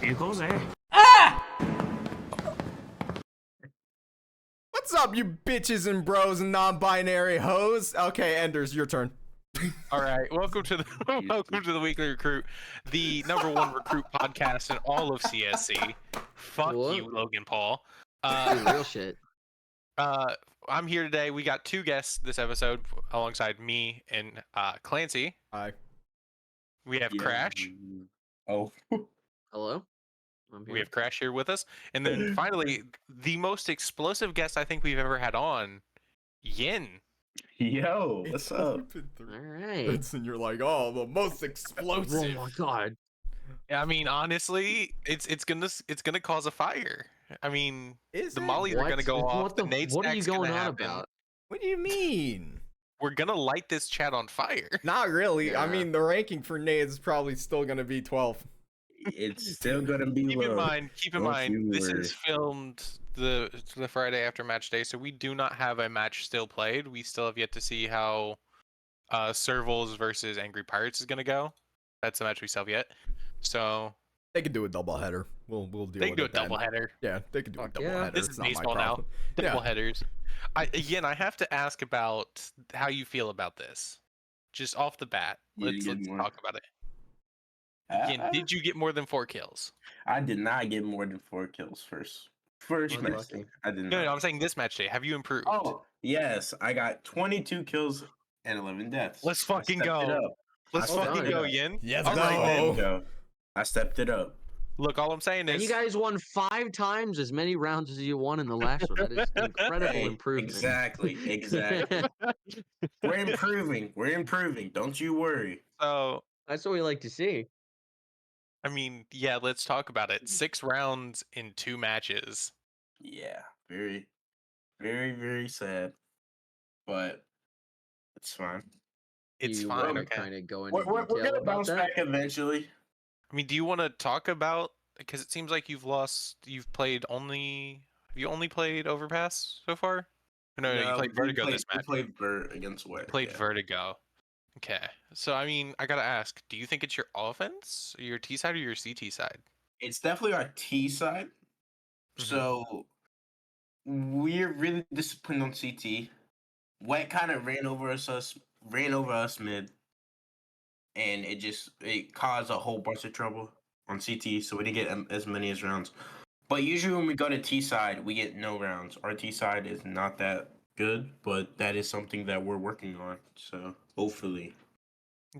What's up, you bitches and bros and non-binary hoes? Okay, Enders, your turn. All right, welcome to the Weekly Recruit, the #1 recruit podcast in all of CSC. Fuck Whoa. you, Logan Paul. Dude, real shit. I'm here today. We got two guests this episode alongside me and Clancy. Hi. We have Crash. Oh. Hello? I'm here. We have Crash here with us, and then finally, the most explosive guest I think we've ever had on, Yin. Yo, what's up? All right. And you're like, oh, the most Oh explosive. my god. I mean, honestly, it's gonna cause a fire. I mean, Is the it? mollies are gonna go off. What, The nade what are you stack's going gonna on happen. about? What do you mean? We're gonna light this chat on fire. Not really. I Yeah. mean, the ranking for nades is probably still gonna be 12. It's still gonna be Keep low. in Don't mind, you this worry. is filmed the Friday after match day, so we do not have a match still played. We still have yet to see how Servals versus Angry Pirates is gonna go. That's the match we still have yet. So They can do a doubleheader. We'll deal they with can do a it then. doubleheader. Yeah, they can do a Fuck yeah. doubleheader. This It's is not my baseball now. problem. Double Yeah. headers. I have to ask about how you feel about this. Just off the bat, You let's didn't get more. talk about it. Yin, I, did you get more than 4 kills? I did not get more than 4 kills first match. Unlucky. I did not. No, I'm saying this match day. Have you improved? Oh, yes, I got 22 kills and 11 deaths. Let's I fucking stepped it go. up. Let's I fucking stepped it go, up. Yin. Yes, All go. right, There then. we go. I stepped it up. Look, all I'm saying And is you guys won 5 times as many rounds as you won in the last one. That is incredible Hey, improvement. exactly. We're improving. Don't you worry. so. That's what we like to see. I mean, yeah, let's talk about it. 6 rounds in 2 matches. Yeah, very, very, very sad, but it's fine. It's you fine, wanna okay. kind of go into We're detail gonna about bounce that? back eventually. I mean, do you want to talk about, because it seems like you've played only, have you only played Overpass so far? No, you played Vertigo this match. We played Vert against Wet. Played yeah. Vertigo. Okay. So, I mean, I gotta ask, do you think it's your offense, your T side, or your CT side? It's definitely our T side. So we're really disciplined on CT. Wet kind of ran over us mid, and it caused a whole bunch of trouble on CT. So we didn't get as many as rounds. But usually when we go to T side, we get no rounds. Our T side is not that good, but that is something that we're working on. So hopefully.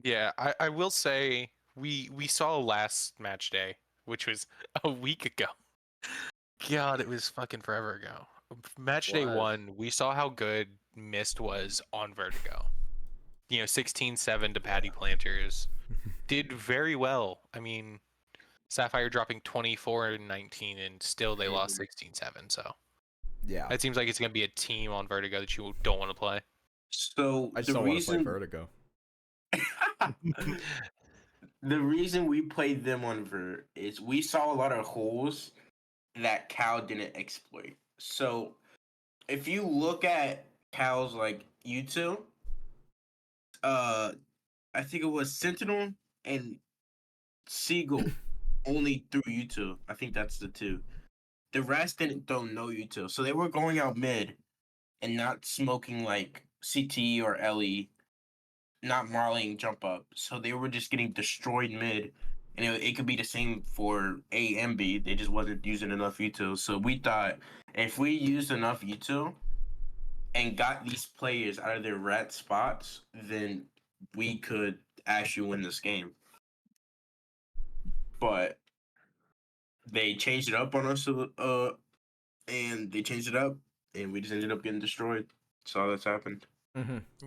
Yeah, I will say we saw last match day, which was a week ago. God, it was fucking forever ago. Match day Was. 1, we saw how good Mist was on Vertigo. 16-7 to Patty Planters. Did very well. I mean, Sapphire dropping 24-19, and still they lost 16-7. So Yeah. it seems like it's gonna be a team on Vertigo that you don't want to play. So I just the don't want to play reason Vertigo. the reason we played them on Vert is we saw a lot of holes that Cal didn't exploit. So if you look at Cal's like U2, I think it was Sentinel and Seagull only threw U2. I think that's the two. The rest didn't throw no U2. So they were going out mid and not smoking like CT or LE, not marling jump up. So they were just getting destroyed mid. And it could be the same for A and B. They just wasn't using enough U2. So we thought if we used enough U2 and got these players out of their rat spots, then we could actually win this game. But they changed it up on us, and they changed it up, and we just ended up getting destroyed. That's all that's happened.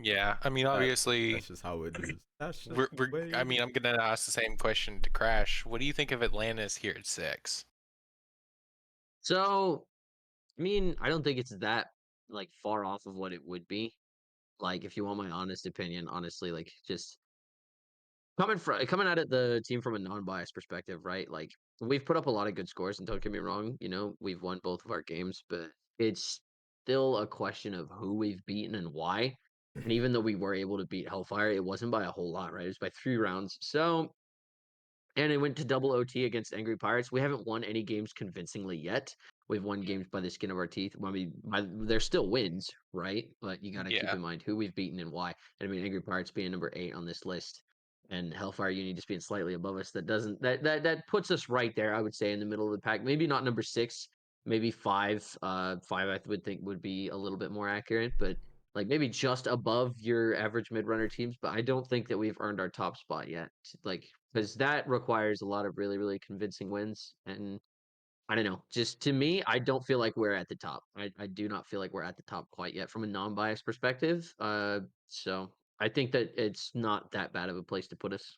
Yeah, I mean, obviously, That's just how it is. That's just we're the way I it mean, is. I'm gonna ask the same question to Crash. What do you think of Atlantis here at 6? So, I mean, I don't think it's that like far off of what it would be. Like, if you want my honest opinion, honestly, like just coming at it the team from a non-biased perspective, right? Like we've put up a lot of good scores, and don't get me wrong, we've won both of our games, but it's still a question of who we've beaten and why. And even though we were able to beat Hellfire, it wasn't by a whole lot, right? It was by 3 rounds. So and it went to double OT against Angry Pirates. We haven't won any games convincingly yet. We've won games by the skin of our teeth. Well, I mean, there's still wins, right? But you got to keep Yeah. in mind who we've beaten and why. And I mean, Angry Pirates being number 8 on this list, and Hellfire Uni just being slightly above us. That puts us right there. I would say in the middle of the pack. Maybe not number 6, maybe 5. 5 I would think would be a little bit more accurate, but like maybe just above your average mid runner teams. But I don't think that we've earned our top spot yet. Like because that requires a lot of really really convincing wins and I don't know. Just to me, I don't feel like we're at the top. I do not feel like we're at the top quite yet from a non-biased perspective. So I think that it's not that bad of a place to put us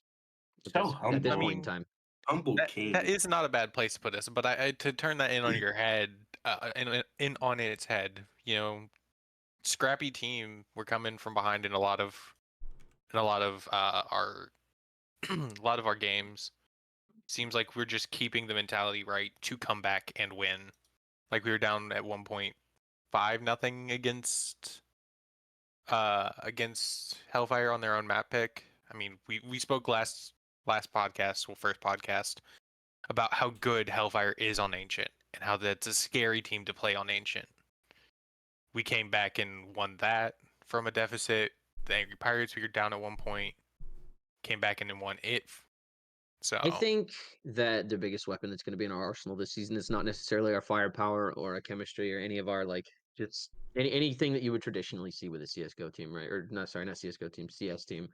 at So this humble. point in time. Humble That king. is not a bad place to put us, but I to turn that in on your head, in on its head, scrappy team. We're coming from behind in a lot of our a lot of our games. Seems like we're just keeping the mentality right to come back and win. Like we were down at 1.5-0 against Hellfire on their own map pick. I mean, we spoke last podcast, first podcast, about how good Hellfire is on Ancient and how that's a scary team to play on Ancient. We came back and won that from a deficit. The Angry Pirates, we were down at one point, came back and then won it. So I think that the biggest weapon that's going to be in our arsenal this season is not necessarily our firepower or our chemistry or any of our like just anything that you would traditionally see with a CS:GO team, right? Or no, sorry, not CS:GO team, CS team,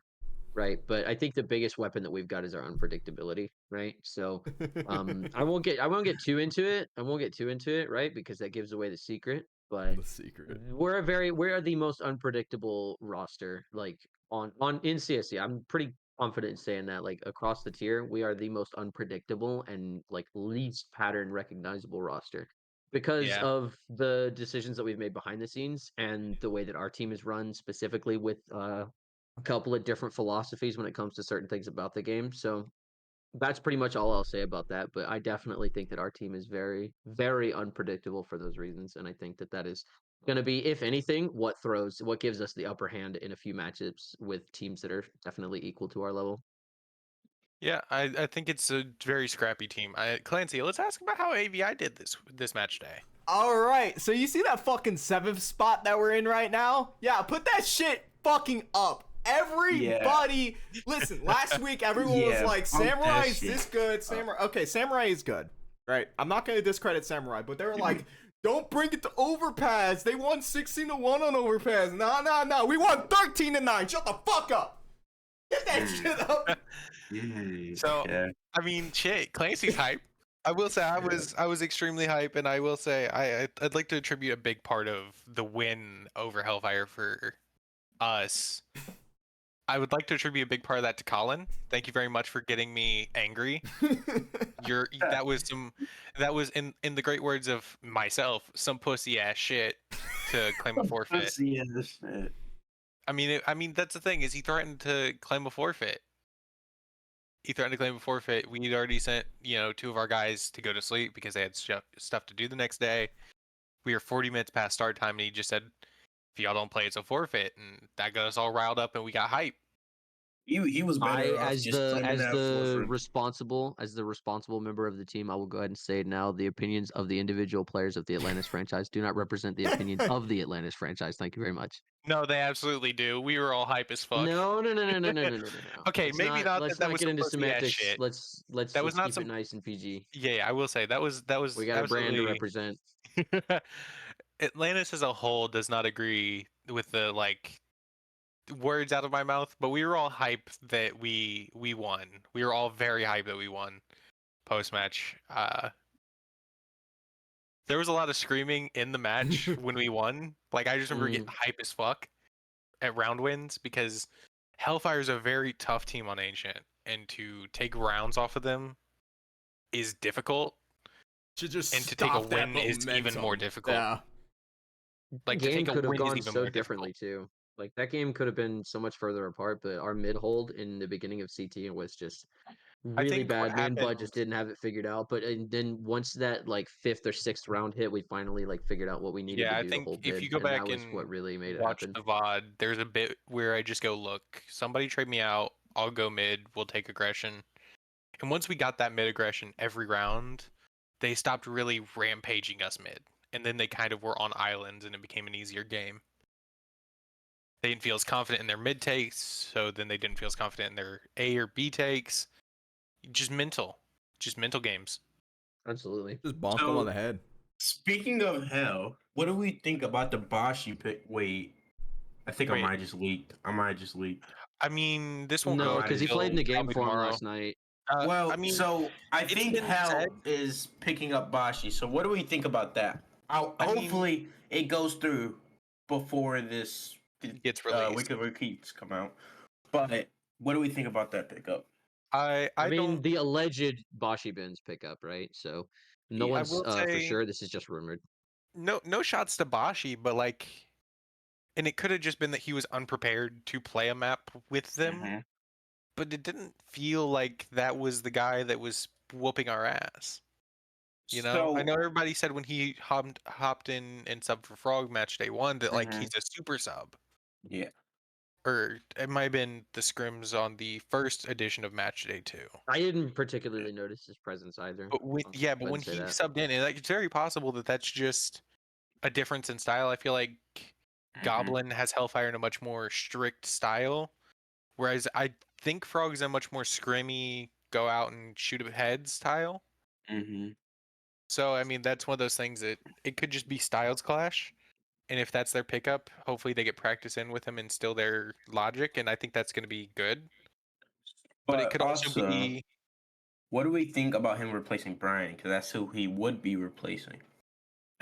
right? But I think the biggest weapon that we've got is our unpredictability, right? So I won't get too into it. I won't get too into it, right? Because that gives away the secret. But The secret. we're the most unpredictable roster, like on in CSC. I'm pretty confident in saying that, like across the tier, we are the most unpredictable and like least pattern recognizable roster because yeah, of the decisions that we've made behind the scenes and the way that our team is run specifically with a couple of different philosophies when it comes to certain things about the game. So that's pretty much all I'll say about that. But I definitely think that our team is very, very unpredictable for those reasons, and I think that that is going to be, if anything, what gives us the upper hand in a few matchups with teams that are definitely equal to our level. yeah. I think it's a very scrappy team. Clancy, let's ask about how AVI did this match day. All right, so you see that fucking 7th spot that we're in right now? Yeah, put that shit fucking up. Everybody, listen, last week everyone was like, Samurai is this good, Samurai. Okay, Samurai is good, right? I'm not going to discredit Samurai, but they were like, don't bring it to Overpass. They won 16-1 on Overpass. Nah. We won 13-9. Shut the fuck up. Get that shit up. So, yeah. I mean, shit, Clancy's hype. I will say I was extremely hype, and I will say I'd like to attribute a big part of the win over Hellfire for us. I would like to attribute a big part of that to Colin. Thank you very much for getting me angry. That was in the great words of myself, some pussy ass shit to claim a forfeit. I mean that's the thing is he threatened to claim a forfeit. We'd already sent 2 of our guys to go to sleep because they had stuff to do the next day. We were 40 minutes past start time, and he just said, "If y'all don't play, it's a forfeit," and that got us all riled up, and we got hype. He was better off just claiming that forfeit. As the responsible member of the team, I will go ahead and say it now. The opinions of the individual players of the Atlantis franchise do not represent the opinions of the Atlantis franchise. Thank you very much. No, they absolutely do. We were all hype as fuck. No. Okay, maybe not. Let's that not was get some into pussy ass semantics. shit. Let's That was not keep some. it nice and PG. Yeah, I will say that was We got a brand to absolutely. represent. Atlantis as a whole does not agree with the words out of my mouth, but we were all hype that we won. We were all very hype that we won post match. There was a lot of screaming in the match when we won. Like I just remember getting hype as fuck at round wins because Hellfire is a very tough team on Ancient, and to take rounds off of them is difficult. To just and to take a win is even more difficult. Yeah. Like The to game take a could have win is gone even so more differently difficult. too. Like that game could have been so much further apart, but our mid hold in the beginning of CT was just really think what bad. Me and Bud happened- just didn't have it figured out. But and then once that like 5th or 6th round hit, we finally like figured out what we needed to I do to think hold if mid, you go and back that was and what really made it watch happen. the VOD, there's a bit where I just go, look, somebody trade me out, I'll go mid, we'll take aggression. And once we got that mid aggression every round, they stopped really rampaging us mid. And then they kind of were on islands and it became an easier game. They didn't feel as confident in their mid takes, so then they didn't feel as confident in their A or B takes. Just mental games. Absolutely. Just bonk him on the head. Speaking of hell, what do we think about the Bashi pick? Wait, I think I might just leaked. I mean, this won't No, go because he played in the game for him tomorrow. last night. Well, I mean, so I think Hell said. is picking up Bashi. So what do we think about that? Hopefully it goes through before this gets released. Wicked Repeats come out. But what do we think about that pickup? I mean, the alleged Bashi Bins pickup, right? So no one's for sure. This is just rumored. No shots to Bashi, but like, and it could have just been that he was unprepared to play a map with them. But it didn't feel like that was the guy that was whooping our ass. You know, So, I know everybody said when he hopped in and subbed for Frog match day 1 that like he's a super sub. Yeah. Or it might have been the scrims on the first edition of match day 2. I didn't particularly notice his presence either. But when he subbed in, like, it's very possible that that's just a difference in style. I feel like Goblin has Hellfire in a much more strict style, whereas I think Frog's a much more scrimmy, go out and shoot ahead style. So I mean, that's one of those things that it could just be styles clash, and if that's their pickup, hopefully they get practice in with him and still their logic, and I think that's going to be good. But it could also be. What do we think about him replacing Brian? Because that's who he would be replacing.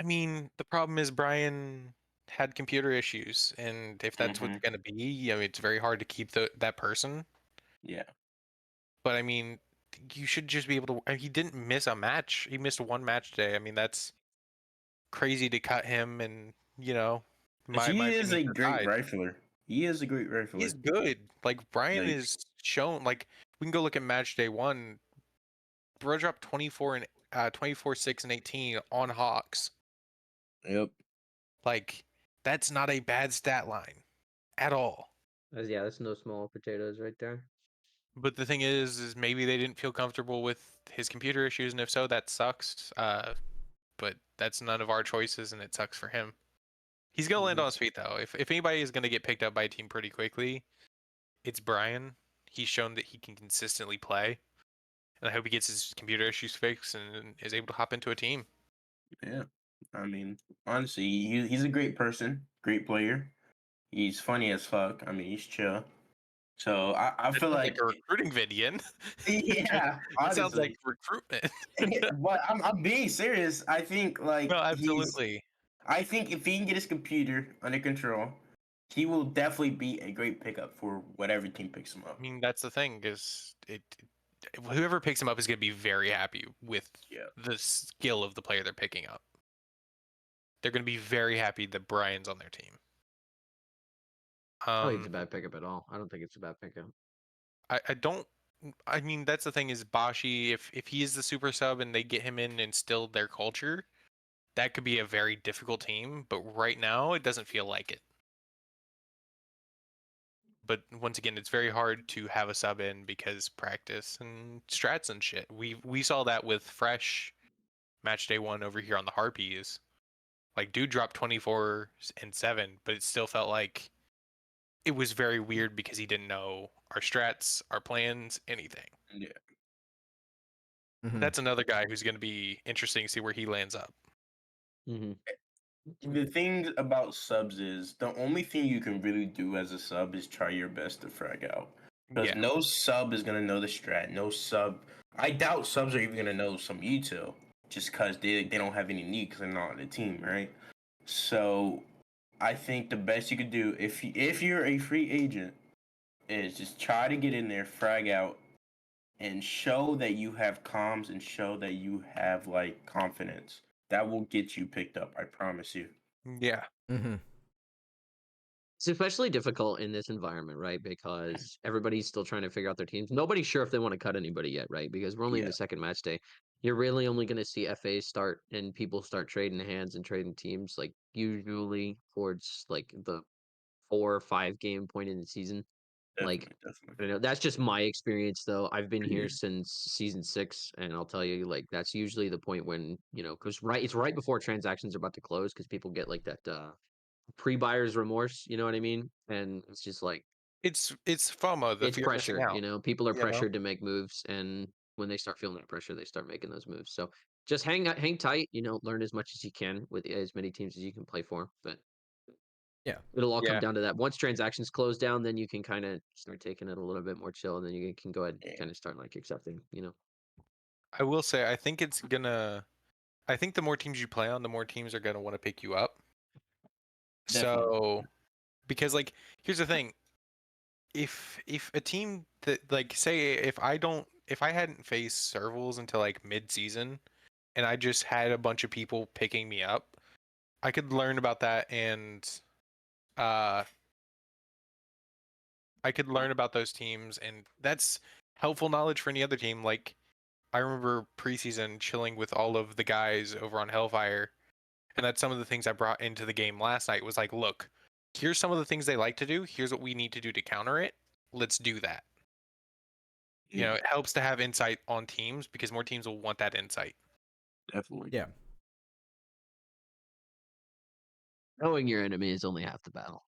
I mean, the problem is Brian had computer issues, and if that's what's going to be, I mean, it's very hard to keep that person. Yeah. But I mean, you should just be able to. I mean, he didn't miss a match. He missed one match day. I mean, that's crazy to cut him, and you know, he is a great rifler. He is a great rifler. He's good. Like Brian is shown. Like we can go look at match day 1. Bro dropped 24 and 24, 6 and 18 on Hawks. Yep. Like that's not a bad stat line at all. Yeah, that's no small potatoes right there. But the thing is maybe they didn't feel comfortable with his computer issues, and if so, that sucks. But that's none of our choices, and it sucks for him. He's gonna land on his feet though. If anybody is gonna get picked up by a team pretty quickly, it's Brian. He's shown that he can consistently play, and I hope he gets his computer issues fixed and is able to hop into a team. Yeah, I mean, honestly, he's a great person, great player. He's funny as fuck. I mean, he's chill. So I feel like a recruiting video. Yeah, that sounds like recruitment. But I'm being serious. I think like no, absolutely. I think if he can get his computer under control, he will definitely be a great pickup for whatever team picks him up. I mean, that's the thing is whoever picks him up is going to be very happy with the skill of the player they're picking up. They're going to be very happy that Brian's on their team. I don't think it's a bad pickup at all. I don't think it's a bad pickup. I don't. I mean, that's the thing is Bashi. If he is the super sub and they get him in and instill their culture, that could be a very difficult team. But right now, it doesn't feel like it. But once again, it's very hard to have a sub in because practice and strats and shit. We saw that with Fresh match day 1 over here on the Harpies. Like, dude dropped 24 and 7, but it still felt like it was very weird because he didn't know our strats, our plans, anything. Yeah. That's another guy who's going to be interesting to see where he lands up. The thing about subs is the only thing you can really do as a sub is try your best to frag out. Because no sub is going to know the strat. No sub. I doubt subs are even going to know some util just because they don't have any need because they're not on the team, right? So I think the best you could do if you're a free agent is just try to get in there, frag out, and show that you have comms and show that you have like confidence. That will get you picked up, I promise you. Yeah. It's especially difficult in this environment, right? Because everybody's still trying to figure out their teams. Nobody's sure if they want to cut anybody yet, right? Because we're only in the second match day. You're really only going to see FAs start and people start trading hands and trading teams, like usually towards like the 4 or 5 game point in the season. Like, Definitely. you know, that's just my experience though. I've been here since season 6, and I'll tell you, like, that's usually the point when, you know, because it's right before transactions are about to close, because people get like that pre-buyer's remorse, you know what I mean? And it's just like It's FOMO, the it's fear of missing pressure, you out. know. People are You know, pressured to make moves, and when they start feeling that pressure, they start making those moves. So just hang tight, you know, learn as much as you can with as many teams as you can play for. But Yeah. it'll all come yeah. down to that. Once transactions close down, then you can kind of start taking it a little bit more chill, and then you can go ahead and Yeah, kind of start like accepting, you know. I will say, I think it's gonna. I think the more teams you play on, the more teams are gonna want to pick you up. definitely. So, because like, here's the thing: if a team that like say if I hadn't faced servals until like mid-season, and I just had a bunch of people picking me up, I could learn about that and uh I could learn about those teams, and that's helpful knowledge for any other team. Like I remember preseason chilling with all of the guys over on Hellfire, and that's some of the things I brought into the game last night was like, look, here's some of the things they like to do. Here's what we need to do to counter it. Let's do that. You know, Yeah, it helps to have insight on teams because more teams will want that insight. definitely. Yeah. Knowing your enemy is only half the battle.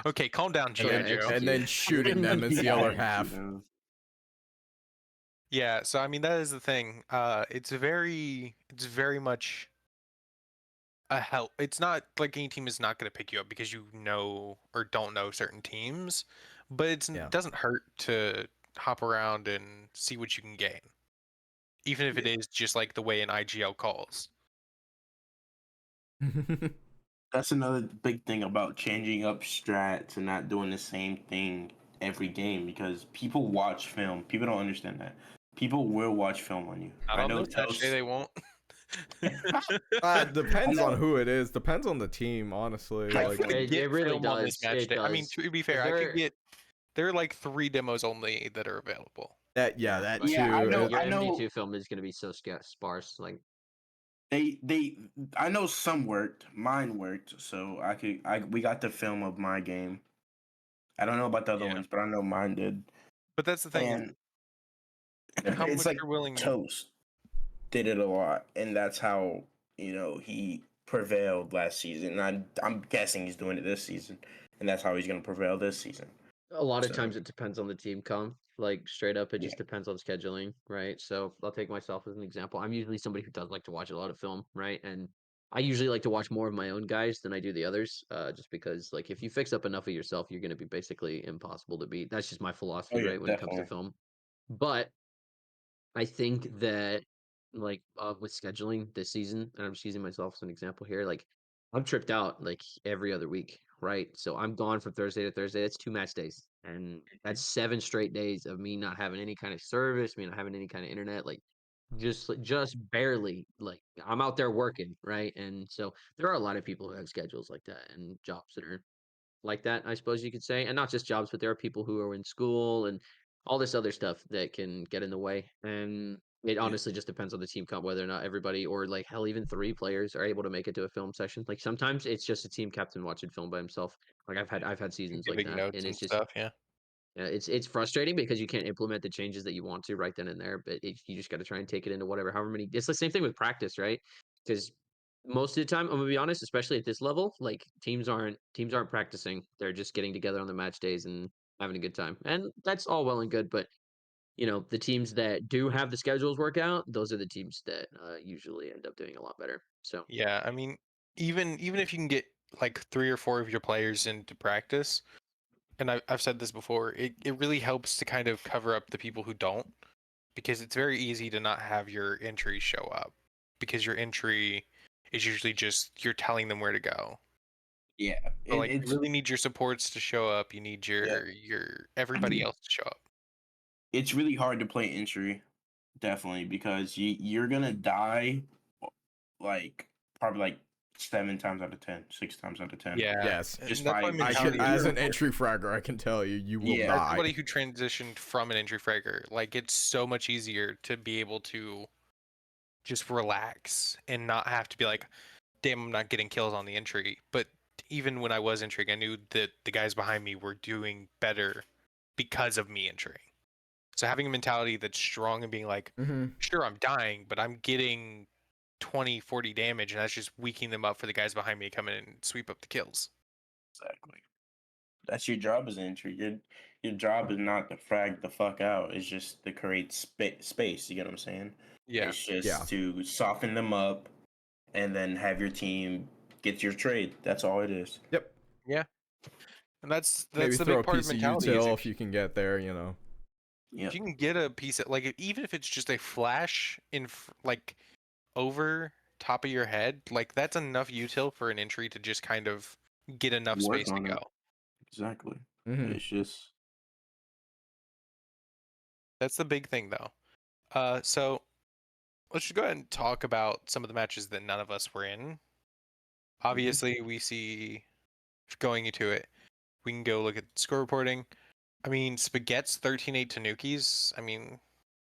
Okay, calm down, And GI Yeah, then Joe. and then shooting them is the other half. Yeah, so I mean that is the thing. It's very much a help. It's not like any team is not going to pick you up because you know or don't know certain teams, but Yeah. it doesn't hurt to hop around and see what you can gain, even if it is just like the way an IGL calls. That's another big thing about changing up strats and not doing the same thing every game because people watch film. People don't understand that. People will watch film on you. Not I on know this match day, they won't. Depends I on know. who it is. Depends on the team, honestly. I Like, could get it really film on this does. match It day. I mean, does. to be 'Cause fair, I could get. There are like 3 demos only that are available. that, yeah, that like, Yeah, I too. know. your I know. MD2 film is going to be so sparse. Like, They. I know some worked. Mine worked, so I could. We got the film of my game. I don't know about the other Yeah, ones, but I know mine did. but that's the thing is And how it's much like you're willing. Toast did it a lot, and that's how he prevailed last season. And I'm guessing he's doing it this season, and that's how he's going to prevail this season. a lot of So times it depends on the team comp. Like, straight up, it yeah, just depends on scheduling, right? So I'll take myself as an example. I'm usually somebody who does like to watch a lot of film, right? And I usually like to watch more of my own guys than I do the others, just because, like, if you fix up enough of yourself, you're going to be basically impossible to beat. That's just my oh philosophy, yeah, right? When it comes to definitely. film. But I think that, like, with scheduling this season, and I'm just using myself as an example here, like, I'm tripped out like every other week, right? So I'm gone from Thursday to Thursday. That's 2 match days, and that's 7 straight days of me not having any kind of service, me not having any kind of internet, like, just barely. Like, I'm out there working, right? And so there are a lot of people who have schedules like that and jobs that are like that, I suppose you could say. And not just jobs, but there are people who are in school and all this other stuff that can get in the way. And it Yeah, honestly just depends on the team comp whether or not everybody, or like hell, even 3 players are able to make it to a film session. Like, sometimes it's just a team captain watching film by himself. Like, I've had seasons like Giving that, notes and and it's just, stuff. Yeah. it's frustrating because you can't implement the changes that you want to right then and there. But you just got to try and take it into whatever, however many. It's the same thing with practice, right? Because most of the time, I'm gonna be honest, especially at this level, like, teams aren't practicing. They're just getting together on the match days and having a good time, and that's all well and good. But the teams that do have the schedules work out, those are the teams that usually end up doing a lot better. So Yeah, I mean, even if you can get like 3 or 4 of your players into practice, and I've said this before, it really helps to kind of cover up the people who don't, because it's very easy to not have your entry show up, because your entry is usually just you're telling them where to go. yeah. But like you It's really need your supports to show up. You need yeah. your everybody else to show up. It's really hard to play entry, definitely, because you're gonna die, like probably like 7 times out of 10, 6 times out of 10. Yeah, Yes. and Just that's by my I can, mentality. you're, as you're an entry fragger, I can tell you, you will Yeah. As die. somebody who transitioned from an entry fragger, like it's so much easier to be able to just relax and not have to be like, damn, I'm not getting kills on the entry. But even when I was entering, I knew that the guys behind me were doing better because of me entering. So having a mentality that's strong and being like, Mm-hmm. sure, I'm dying, but I'm getting 20, 40 damage, and that's just weakening them up for the guys behind me to come in and sweep up the kills. Exactly. That's your job as an entry. Your job is not to frag the fuck out. It's just to create space. You get what I'm saying? Yeah. It's just to soften them up, and then have your team get your trade. That's all it is. Yep. Yeah. And that's Maybe the throw a big part of piece of mentality. util if you can get there, Yeah. If you can get a piece of, like, even if it's just a flash in like over top of your head, like that's enough util for an entry to just kind of get enough Work space to on it. go. Exactly. Mm-hmm. It's just That's the big thing, though. So let's just go ahead and talk about some of the matches that none of us were in. Obviously, we see going into it, we can go look at score reporting. I mean, Spaghetti's 13-8 Tanukis. I mean,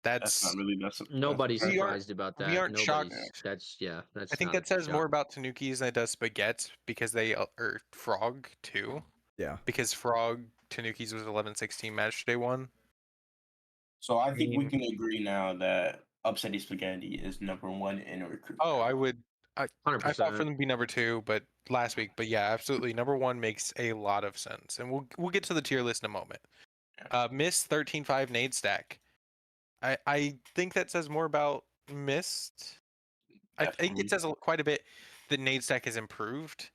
that's not really Nobody's We aren't- surprised about we that. aren't shocked. That's I think not that a says more shock. about Tanukis than it does Spaghetti's because they are Frog too. Yeah. Because Frog Tanukis was 11-16 match day one. So I think we can agree now that Upsetty Spaghetti is number one in a recruit. Oh, I would. I 100%. thought for them to be number two, but last week. But yeah, absolutely, number one makes a lot of sense, and we'll get to the tier list in a moment. Mist 13-5 Nade Stack. I think that says more about Mist. I think it says quite a bit that Nade Stack has improved.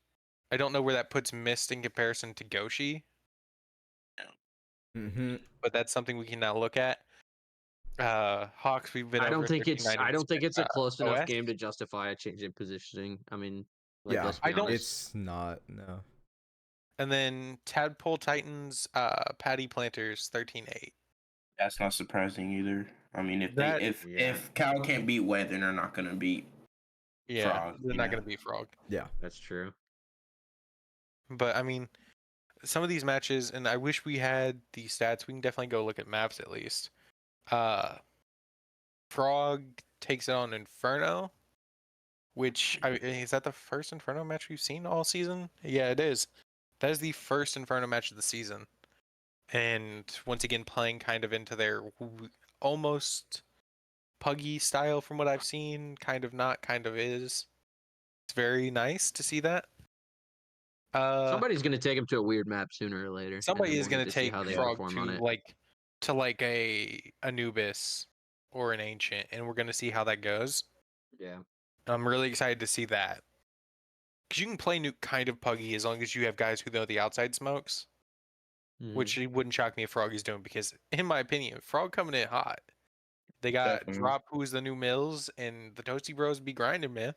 I don't know where that puts Mist in comparison to Goshi, Mm-hmm. but that's something we can now look at. Hawks, we've been. I don't over think it's 39 a close enough OS. game to justify a change in positioning. I mean, like, Yeah. let's be honest. It's not. No. And then Tadpole Titans, Patty Planters 13-8. That's not surprising either. I mean, That- if Cal can't beat Wet, then they're not gonna beat Frog. They're not gonna be Frog. Yeah. That's true. But I mean, some of these matches, and I wish we had the stats. We can definitely go look at maps at least. Frog takes it on Inferno, which is that the first Inferno match we've seen all season? Yeah, it is. That is the first Inferno match of the season, and once again playing kind of into their almost Puggy style from what I've seen. Kind of not, kind of is. It's very nice to see that. Somebody's gonna take him to a weird map sooner or later. and Somebody then is we'll going get to see take how they Frog perform on it. to like a Anubis or an Ancient, and we're going to see how that goes. Yeah. I'm really excited to see that. Because you can play Nuke kind of Puggy as long as you have guys who know the outside smokes, which it wouldn't shock me if Frog is doing, because in my opinion, Frog coming in hot. They got Definitely. Drop, who's the new Mills, and the Toasty Bros be grinding, man.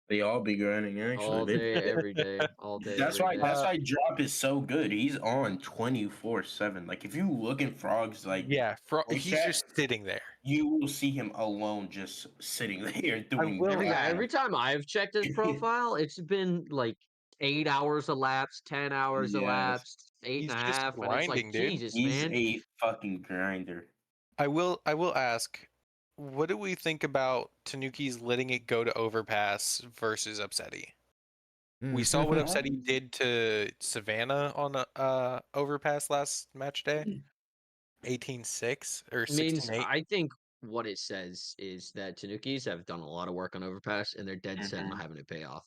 They all be grinding actually. all day, every day, all day. That's every why. day. That's why Drop is so good. He's on 24/7. Like if you look at Frog's Yeah, voice he's chat, just sitting there. you will see him alone, just sitting there doing. will Every time I've checked his profile, it's been like 8 hours elapsed, 10 hours Yes. elapsed, eight He's and a just half, and it's like, grinding, dude. Jesus, He's man. a fucking grinder. I will ask, what do we think about Tanuki's letting it go to Overpass versus Upsetty? We saw what Upsetty did to Savannah on Overpass last match day. 18-6 or 16-8. I think what it says is that Tanukis have done a lot of work on Overpass, and they're dead set on having it pay off.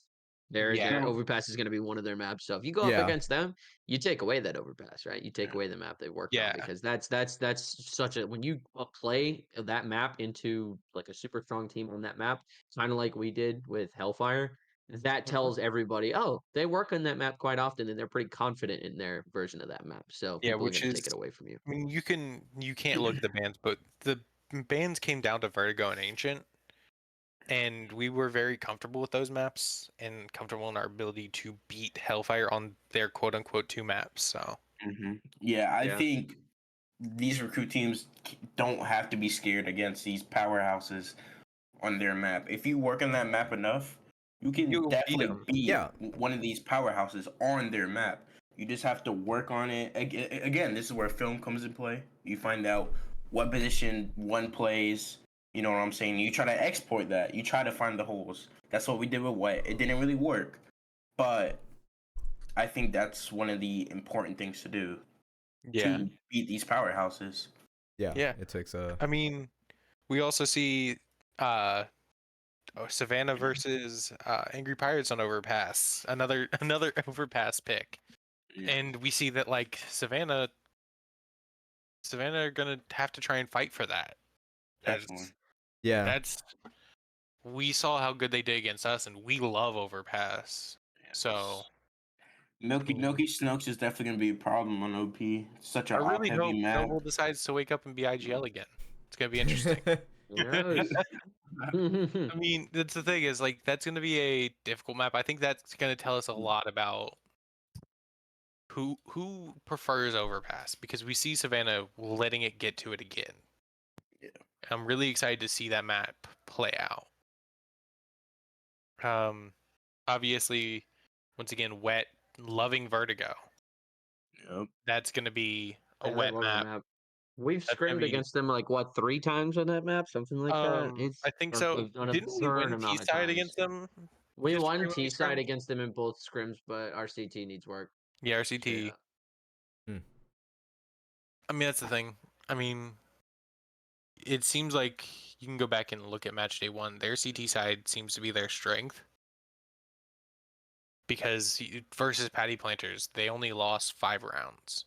Their Overpass is going to be one of their maps. So if you go up against them, you take away that Overpass, right? You take away the map they worked on, because that's such a, when you play that map into like a super strong team on that map, kind of like we did with Hellfire. That tells everybody, oh, they work on that map quite often, and they're pretty confident in their version of that map. So people are going to take it away from you. I mean, you can't look at the bands, but the bands came down to Vertigo and Ancient, and we were very comfortable with those maps and comfortable in our ability to beat Hellfire on their quote unquote 2 maps. So Yeah, I think these recruit teams don't have to be scared against these powerhouses on their map. If you work on that map enough, you can definitely beat one of these powerhouses on their map. You just have to work on it. Again, this is where film comes in play. You find out what position one plays. You know what I'm saying? You try to exploit that. You try to find the holes. That's what we did with Wet. It didn't really work, but I think that's one of the important things to do. Yeah. to beat these powerhouses. Yeah. Yeah. It takes a. I mean, we also see Savannah versus Angry Pirates on Overpass. Another Overpass pick. Yeah. And we see that like Savannah are gonna have to try and fight for that. Definitely. Yeah. We saw how good they did against us, and we love Overpass. So Milky Snooks is definitely gonna be a problem on OP. Such I a op really heavy hope map. Noble decides to wake up and be IGL again. It's gonna be interesting. Yes. I mean, that's the thing is like that's gonna be a difficult map. I think that's gonna tell us a lot about who prefers Overpass because we see Savannah letting it get to it again. Yeah. I'm really excited to see that map play out. Obviously, once again, wet, loving Vertigo. Yep. That's gonna be a Yeah, I wet love the map. We've That's gonna scrimmed be. against them like what 3 times on that map, something like that. I think Or so. we've done a Didn't we absurd win T amount of side times. against them? We yesterday won when we T side scrimmed? against them in both scrims, but our CT needs work. Yeah, RCT. Yeah. I mean, that's the thing. I mean, it seems like you can go back and look at match day 1. Their CT side seems to be their strength because versus Patty Planters, they only lost 5 rounds.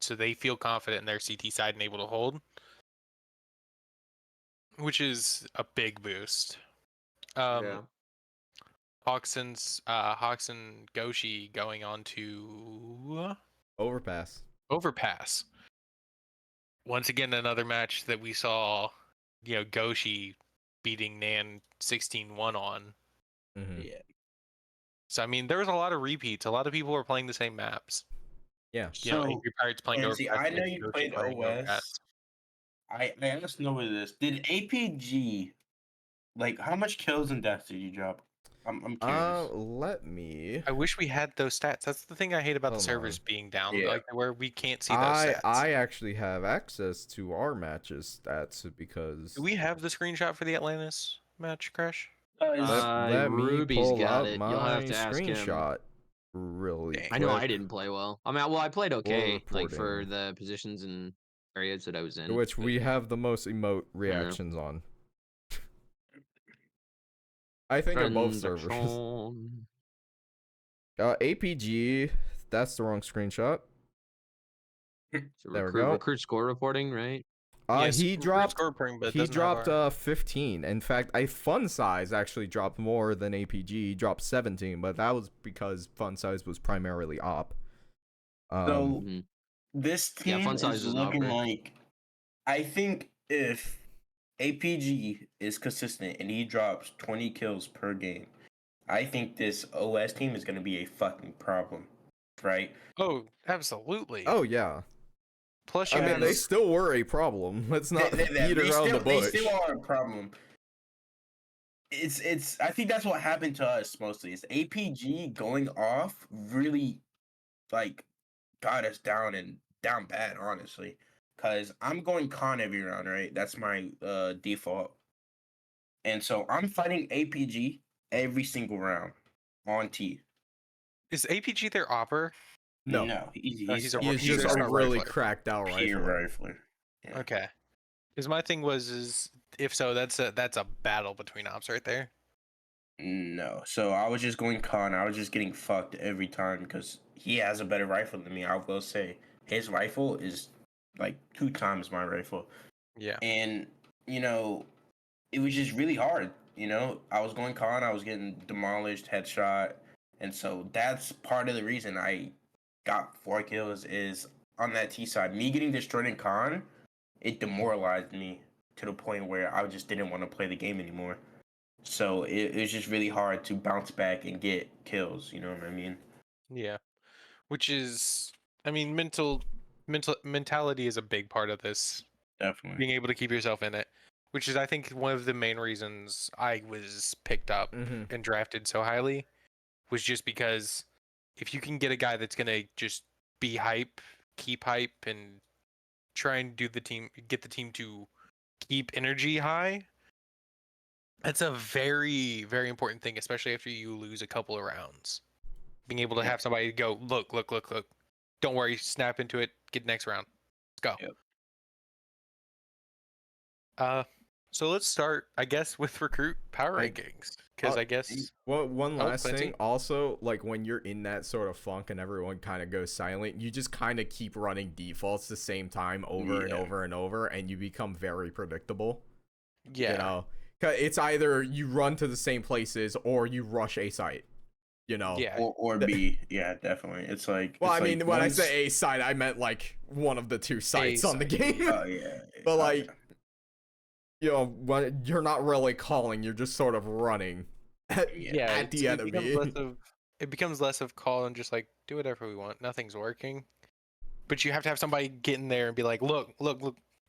So they feel confident in their CT side and able to hold, which is a big boost. Yeah. Hawks and Goshi going on to Overpass. Overpass. Once again, another match that we saw, Goshi beating Nan 16-1 on. Mm-hmm. Yeah. So, I mean, there was a lot of repeats. A lot of people were playing the same maps. Yeah. So, Angry Pirates playing Clancy, Overpass. I know against you Goshi played playing OS. Overpass. I asked Noah this. Did APG, like, how much kills and deaths did you drop? I'm curious. Let me. I wish we had those stats. That's the thing I hate about the Hold servers on. being down, Yeah. like where we can't see those I stats. actually have access to our matches stats because. Do we have the screenshot for the Atlantis match, Crash? Let me Ruby's pull got up it. You'll have my to ask him. screenshot really Dang. I know I quick, didn't play well. I mean, well, I played okay, like for reporting. the positions and areas that I was in. which but- we have the most emote reactions on. I think on both servers. APG, that's the wrong screenshot. So There we go. Recruit score reporting, right? Yes, He dropped. but He dropped 15. In fact, Fun Size actually dropped more than APG. He dropped 17, but that was because Fun Size was primarily op. So this Yeah, team Fun Size is is an looking opera. like. I think if APG is consistent and he drops 20 kills per game, I think this OS team is going to be a fucking problem, right? Oh, absolutely. Oh yeah. Plus, I you mean, have they still were a problem. Let's not beat around the bush. They still are a problem. It's. I think that's what happened to us mostly. Is APG going off really, like, got us down bad, honestly. Cause I'm going con every round, right? That's my default. And so I'm fighting APG every single round on T. Is APG their opper? No, He he's a just a smart really rifler. cracked out pure rifler. rifler. Yeah. Okay. Because my thing is if so, that's a battle between ops right there. No, so I was just going con. I was just getting fucked every time because he has a better rifle than me. I will say his rifle is like 2 times my rifle. Yeah. And it was just really hard. I was going con. I was getting demolished, headshot, and so that's part of the reason I got 4 kills is on that T side. Me getting destroyed in con, it demoralized me to the point where I just didn't want to play the game anymore. So it was just really hard to bounce back and get kills. You know what I mean? Yeah. Which is, I mean, mentality is a big part of this. Definitely. Being able to keep yourself in it, which is, I think, one of the main reasons I was picked up and drafted so highly, was just because if you can get a guy that's gonna just be hype, keep hype, and try and get the team to keep energy high, that's a very, very important thing, especially after you lose a couple of rounds. Being able to have somebody go, look, Don't worry, snap into it. Get next round. Let's go. Yep. So let's start, I guess, with recruit power rankings, because I guess. Well, one last Clancy? thing. Also, like when you're in that sort of funk and everyone kind of goes silent, you just kind of keep running defaults the same time over and over and over, and you become very predictable. Yeah. You know, 'cause it's either you run to the same places or you rush a site. You know. Yeah. Or B. Yeah, definitely. It's like. Well, it's I mean, like when once... I say a site, I meant like one of the two sites on the game. Oh yeah. But like. You know, when you're not really calling, you're just sort of running at the enemy. It becomes less of call and just like do whatever we want. Nothing's working. But you have to have somebody get in there and be like, look,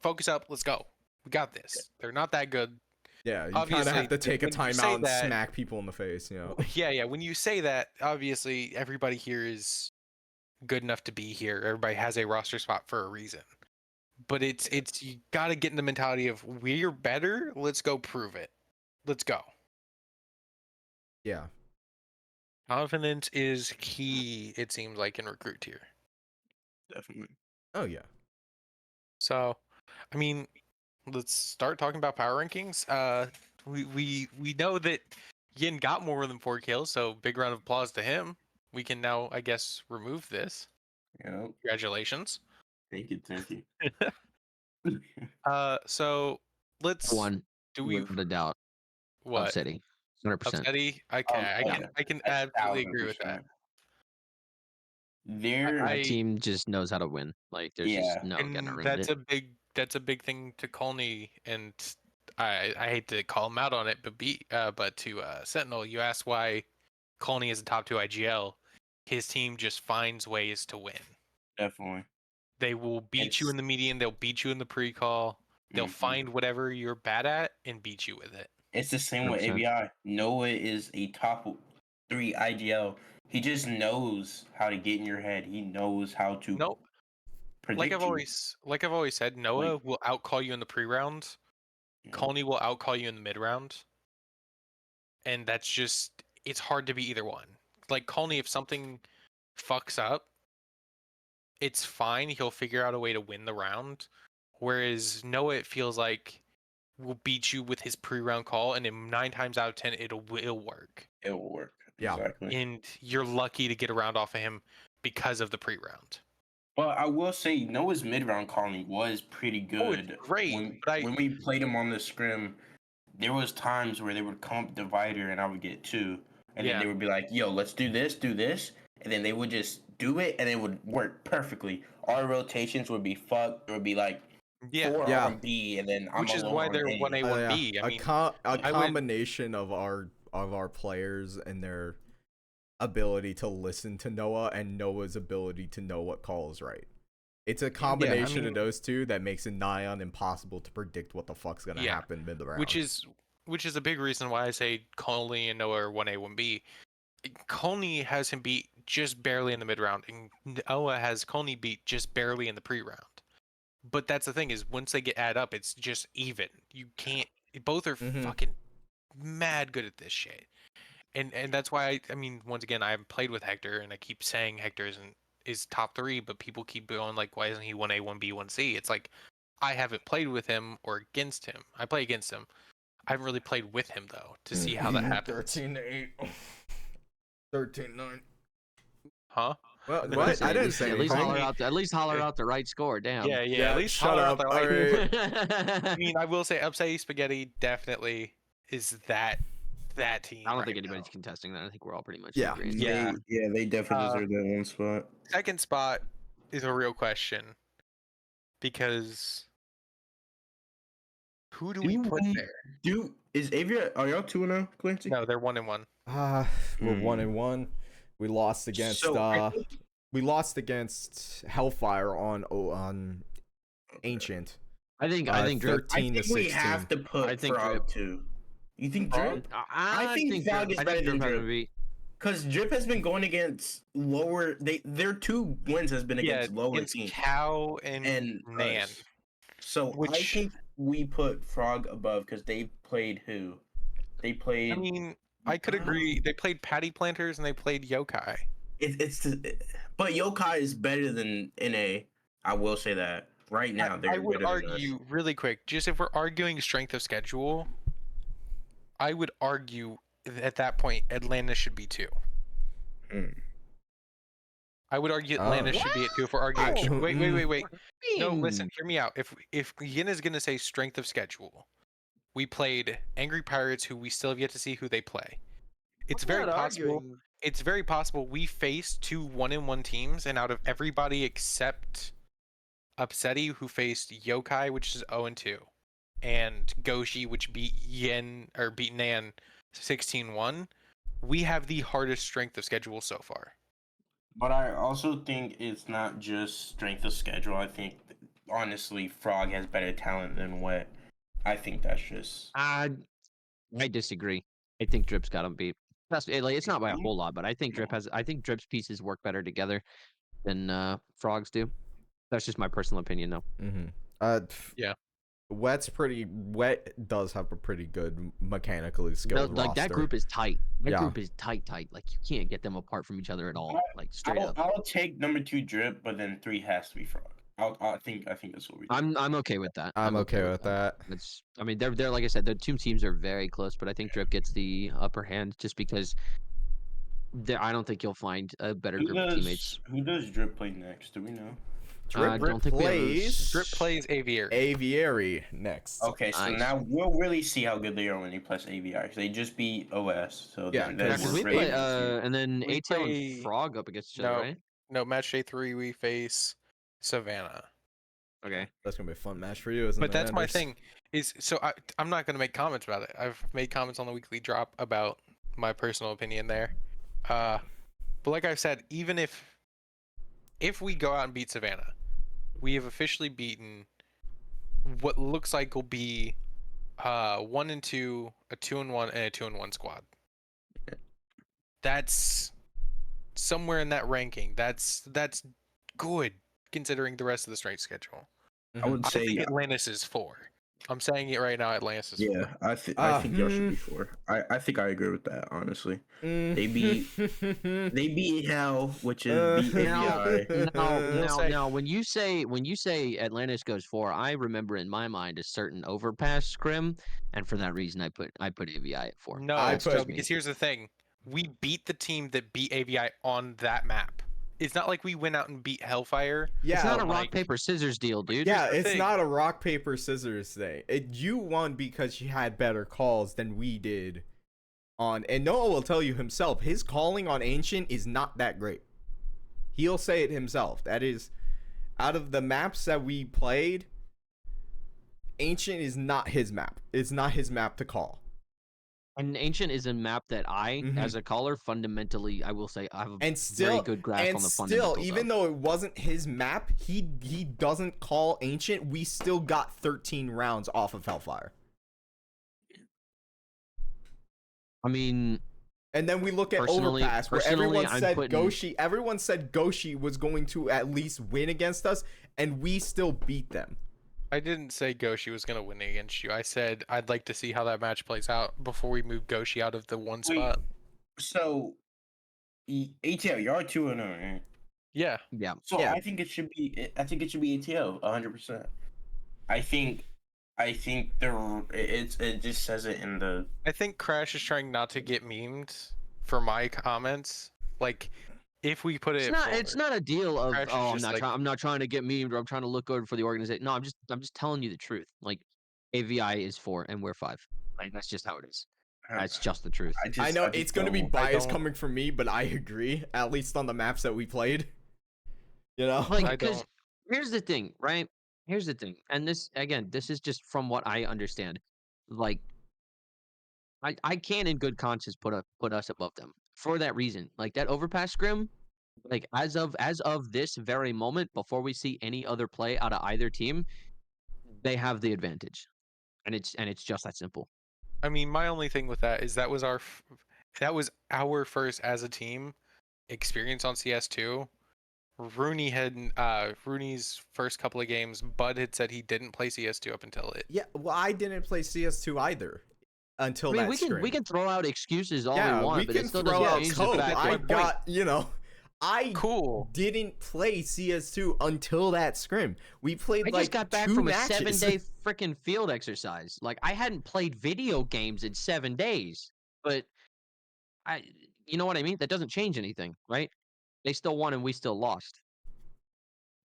focus up, let's go. We got this. They're not that good. Yeah, you kind of have to take a timeout and smack people in the face, you know. Yeah. When you say that, obviously everybody here is good enough to be here. Everybody has a roster spot for a reason. But it's you got to get in the mentality of we're better. Let's go prove it. Let's go. Yeah. Confidence is key, it seems like, in recruit tier. Definitely. Oh yeah. So, I mean, let's start talking about power rankings. We know that Yin got more than 4 kills, so big round of applause to him. We can now, I guess, remove this. Yeah. Congratulations. Thank you. So let's. Do we without a doubt? What? Upsetty. 100%. Upsetty? Okay, I can absolutely agree with that. Our team just knows how to win. Like there's just no getting around it. That's a big thing to Colney, and I hate to call him out on it, but to Sentinel, you asked why Colney is a top 2 IGL. His team just finds ways to win. Definitely. They will beat you in the median. They'll beat you in the pre-call. They'll find whatever you're bad at and beat you with it. It's the same with ABI. Noah is a top 3 IGL. He just knows how to get in your head. He knows how to predict like I've always said, Noah will outcall you in the pre-round. Colney will outcall you in the mid-round. And that's just, it's hard to be either one. Like Colney, if something fucks up, it's fine. He'll figure out a way to win the round. Whereas Noah, it feels like, will beat you with his pre-round call, and in 9 times out of 10, it will work. It will work. Yeah. Exactly. And you're lucky to get a round off of him because of the pre-round. Well, I will say Noah's mid-round calling was pretty good. Great. When we played him on the scrim, there was times where they would come divider and I would get 2. And then they would be like, yo, let's do this. And then they would just do it and it would work perfectly. Our rotations would be fucked. It would be like 4 on B, and then which is why they're 1A, 1B. I mean, a combination of our players and their ability to listen to Noah and Noah's ability to know what call is right. It's a combination of those two that makes it nigh on impossible to predict what the fuck's gonna happen mid round. Which is a big reason why I say Colney and Noah are 1A, 1B. Colney has him beat just barely in the mid round, and Noah has Colney beat just barely in the pre round. But that's the thing, is once they get added up, it's just even. You can't. Both are fucking mad good at this shit, and that's why I mean, once again, I haven't played with Hector, and I keep saying Hector is top 3, but people keep going like, why isn't he 1A, 1B, 1C? It's like, I haven't played with him or against him. I play against him. I haven't really played with him though to see how that happens. 13-8, 13-9. Huh? Well, what? I didn't say anything. At least holler out the right score. Damn. Yeah. At least shut up. All right. I mean, I will say, Upside Spaghetti definitely is that team. I don't think anybody's contesting that. I think we're all pretty much agreeing. They definitely deserve that 1 spot. Second spot is a real question, because who do we put there? Is Avia? Are y'all 2-0, Clancy? No, they're 1-1. We're 1-1. We lost against Hellfire on Ancient. I think 13 to 16. We have to put Frog 2. You think Drip? I think Frog is better than Drip. Because Drip has been going against lower. Their 2 wins has been against lower teams. Cow and Nan. So I think we put Frog above because they played who? They played. I mean, I could agree. They played Patty Planters and they played Yokai. But Yokai is better than NA. I will say that right now they're I would better than us. argue really quick, just if we're arguing strength of schedule, I would argue at that point Atlanta should be 2. I would argue Atlanta should be at 2 if we're arguing. Wait. No, listen, hear me out. If Yin is gonna say strength of schedule, we played Angry Pirates, who we still have yet to see who they play. It's very possible. It's very possible we faced 2 1-1 teams, and out of everybody except Upsetty, who faced Yokai, which is 0-2, and Goshi, which beat Nan 16-1, we have the hardest strength of schedule so far. But I also think it's not just strength of schedule. I think, honestly, Frog has better talent than Wet. I think that's just. I disagree. I think Drip's got him beat. It's not by a whole lot, but I think Drip's pieces work better together than Frog's do. That's just my personal opinion, though. Yeah. Wet does have a pretty good mechanically skilled roster. Like that group is tight. Group is tight. Like you can't get them apart from each other at all. Like straight up. I'll take number 2 Drip, but then 3 has to be Frog. I think that's what we. I'm okay with that. I'm okay with that. I mean, they're like I said, the 2 teams are very close, but I think Drip gets the upper hand just because. I don't think you'll find a better group of teammates. Who does Drip play next? Do we know? Drip plays Aviary. Aviary next. Okay, so now we'll really see how good they are when they play Aviary. They just beat OS, so yeah. We play, and then ATL and Frog up against each other, right? No, match day 3 we face Savannah. Okay, that's gonna be a fun match for you, isn't it? But that's my thing. I'm not gonna make comments about it. I've made comments on the weekly drop about my personal opinion there. But like I said, even if we go out and beat Savannah, we have officially beaten what looks like will be 1-2, a 2-1, and a 2-1 squad. That's somewhere in that ranking. That's good considering the rest of the strength schedule. I would say I think Atlantis is 4. I'm saying it right now. Atlantis is 4. Yeah, I think y'all should be 4. I think I agree with that. Honestly, they beat Hell, which is beat AVI. Now, when you say Atlantis goes 4, I remember in my mind a certain overpass scrim, and for that reason, I put AVI at 4. No, because here's the thing: we beat the team that beat AVI on that map. It's not like we went out and beat Hellfire. Yeah, it's not a rock paper scissors deal, dude. Yeah, it's not a rock paper scissors thing. You won because you had better calls than we did. And Noah will tell you himself, his calling on Ancient is not that great. He'll say it himself. That is, out of the maps that we played, Ancient is not his map. It's not his map to call. And Ancient is a map that I, as a caller, fundamentally, I will say, I have a very good grasp on the fundamentals. And still, even though it wasn't his map, he doesn't call Ancient. We still got 13 rounds off of Hellfire. I mean... And then we look at Overpass, where everyone said Goshi was going to at least win against us, and we still beat them. I didn't say Goshi was going to win against you. I said I'd like to see how that match plays out before we move Goshi out of the 1 spot. So, ATL, y'all 2-0, right? Yeah. So I think it should be ATL 100%. I think it just says it in the. I think Crash is trying not to get memed for my comments. Like, if we put it, it's not a deal of I'm not trying to get memed or I'm trying to look good for the organization. No, I'm just telling you the truth. Like, AVI is 4 and we're 5. Like, that's just how it is. That's just the truth. I know it's going to be biased coming from me, but I agree. At least on the maps that we played. You know, like, because here's the thing, right? Here's the thing, and this is just from what I understand. Like, I can't in good conscience put us above them for that reason. Like, that overpass scrim, like as of this very moment, before we see any other play out of either team, they have the advantage, and it's just that simple. I mean, my only thing with that is that was our first as a team experience on CS2. Rooney's first couple of games, Bud had said he didn't play CS2 up until it. Yeah, well, I didn't play CS2 either until that we can throw out excuses all we want, we but can it still throw doesn't out change code. the fact I got, I Cool. didn't play CS2 until that scrim. We played I like just got back 2 from matches. a 7-day freaking field exercise. Like I hadn't played video games in 7 days, but you know what I mean? That doesn't change anything, right? They still won and we still lost.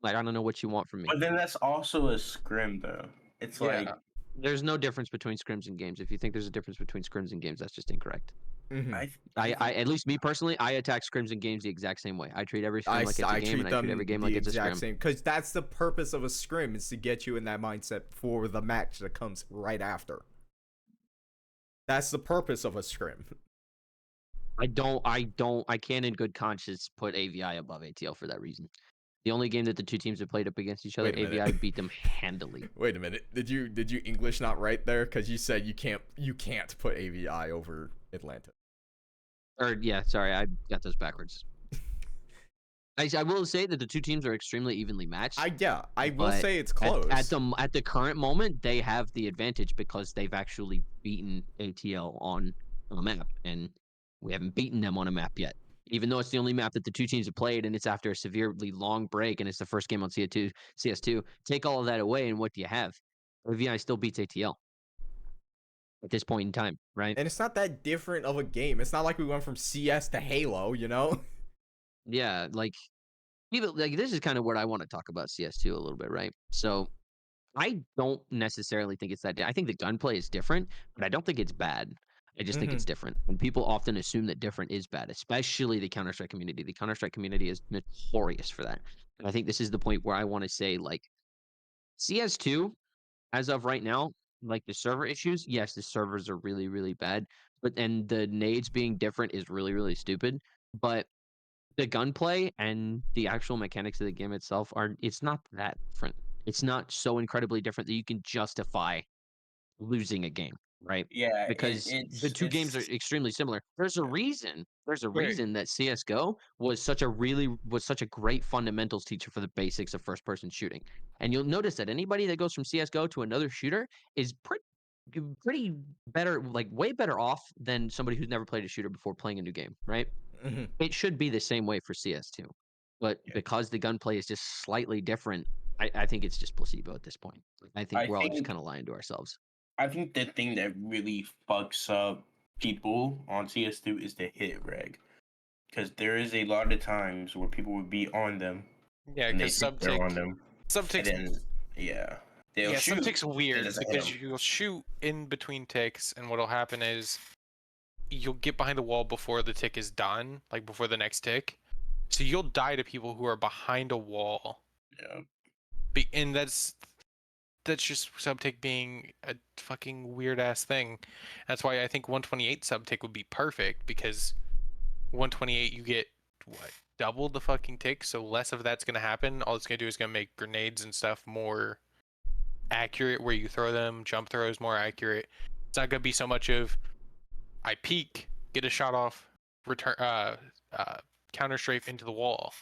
Like I don't know what you want from me. But then that's also a scrim, though. It's like There's no difference between scrims and games. If you think there's a difference between scrims and games, that's just incorrect. Mm-hmm. At least me personally, I attack scrims and games the exact same way. I treat every scrim like it's a game, and I treat every game like it's a scrim. Because that's the purpose of a scrim, is to get you in that mindset for the match that comes right after. That's the purpose of a scrim. I can't in good conscience put AVI above ATL for that reason. The only game that the two teams have played up against each other, AVI beat them handily. Wait a minute. Did you English not right there? Because you said you can't put AVI over Atlanta. Or yeah, sorry, I got those backwards. I will say that the two teams are extremely evenly matched. I will say it's close. At the current moment, they have the advantage because they've actually beaten ATL on a map, and we haven't beaten them on a map yet. Even though it's the only map that the two teams have played, and it's after a severely long break, and it's the first game on CS2. Take all of that away, and what do you have? AVI still beats ATL at this point in time, right? And it's not that different of a game. It's not like we went from CS to Halo, you know? Yeah, like people like this is kind of what I want to talk about CS2 a little bit, right? So I don't necessarily think it's that. I think the gunplay is different, but I don't think it's bad. I just think it's different. And people often assume that different is bad, especially the Counter-Strike community. The Counter-Strike community is notorious for that. And I think this is the point where I want to say, like, CS2, as of right now, like the server issues, yes, the servers are really, really bad. And the nades being different is really, really stupid. But the gunplay and the actual mechanics of the game itself it's not that different. It's not so incredibly different that you can justify losing a game, right? Yeah, Because the two games are extremely similar. There's a reason that CS:GO was such a great fundamentals teacher for the basics of first person shooting. And you'll notice that anybody that goes from CS:GO to another shooter is pretty better, like way better off than somebody who's never played a shooter before playing a new game, right? It should be the same way for CS2. But because the gunplay is just slightly different, I think it's just placebo at this point. I think we're all just kind of lying to ourselves. I think the thing that really fucks up people on CS2 is the hit reg. Because there is a lot of times where people would be on them. Yeah, because subtick's subtick's weird because you'll shoot in between ticks, and what'll happen is you'll get behind the wall before the tick is done, like before the next tick. So you'll die to people who are behind a wall. Yeah. And that's just subtick being a fucking weird ass thing. That's why I think 128 subtick would be perfect, because 128 you get double the fucking tick, so less of that's gonna happen. All it's gonna do is gonna make grenades and stuff more accurate where you throw them, jump throws more accurate. It's not gonna be so much of I peek, get a shot off, return counter strafe into the wall,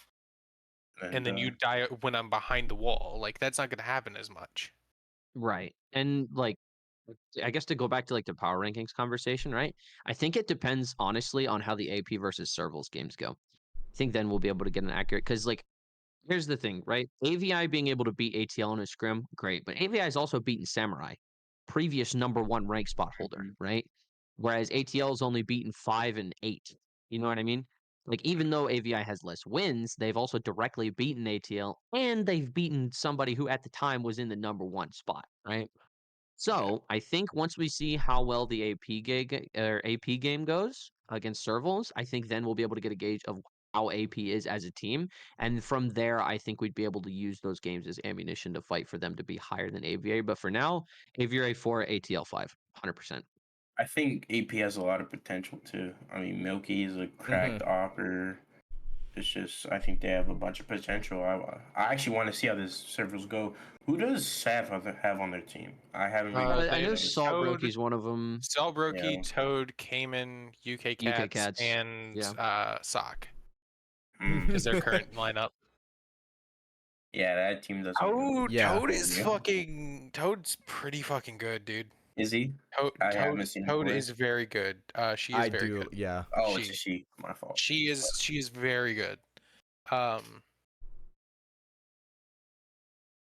and then you die when I'm behind the wall. Like that's not gonna happen as much. Right. And like I guess to go back to like the power rankings conversation, right? I think it depends honestly on how the AP versus Servals games go. I think then we'll be able to get an accurate, because like here's the thing, right? AVI being able to beat ATL in a scrim, great. But AVI has also beaten Samurai, previous #1 rank spot holder, right? Whereas ATL has only beaten 5 and 8. You know what I mean? Like even though AVI has less wins, they've also directly beaten ATL, and they've beaten somebody who at the time was in the #1 spot, right? So I think once we see how well the AP game goes against Servals, I think then we'll be able to get a gauge of how AP is as a team, and from there, I think we'd be able to use those games as ammunition to fight for them to be higher than AVA. But for now, AVA 4, ATL 5, 100%. I think AP has a lot of potential too. I mean, Milky is a cracked opper. It's just, I think they have a bunch of potential. I actually want to see how this servers go. Who does Sav have on their team? I haven't really. I know Saltbroki's one of them. Saltbroki, Toad, Cayman, UK Cats, and Sock is their current lineup. Yeah, that team doesn't. Toad's pretty fucking good, dude. Is he? Toad is very good. She is very good. Yeah. Oh, it's she. My fault. She is very good.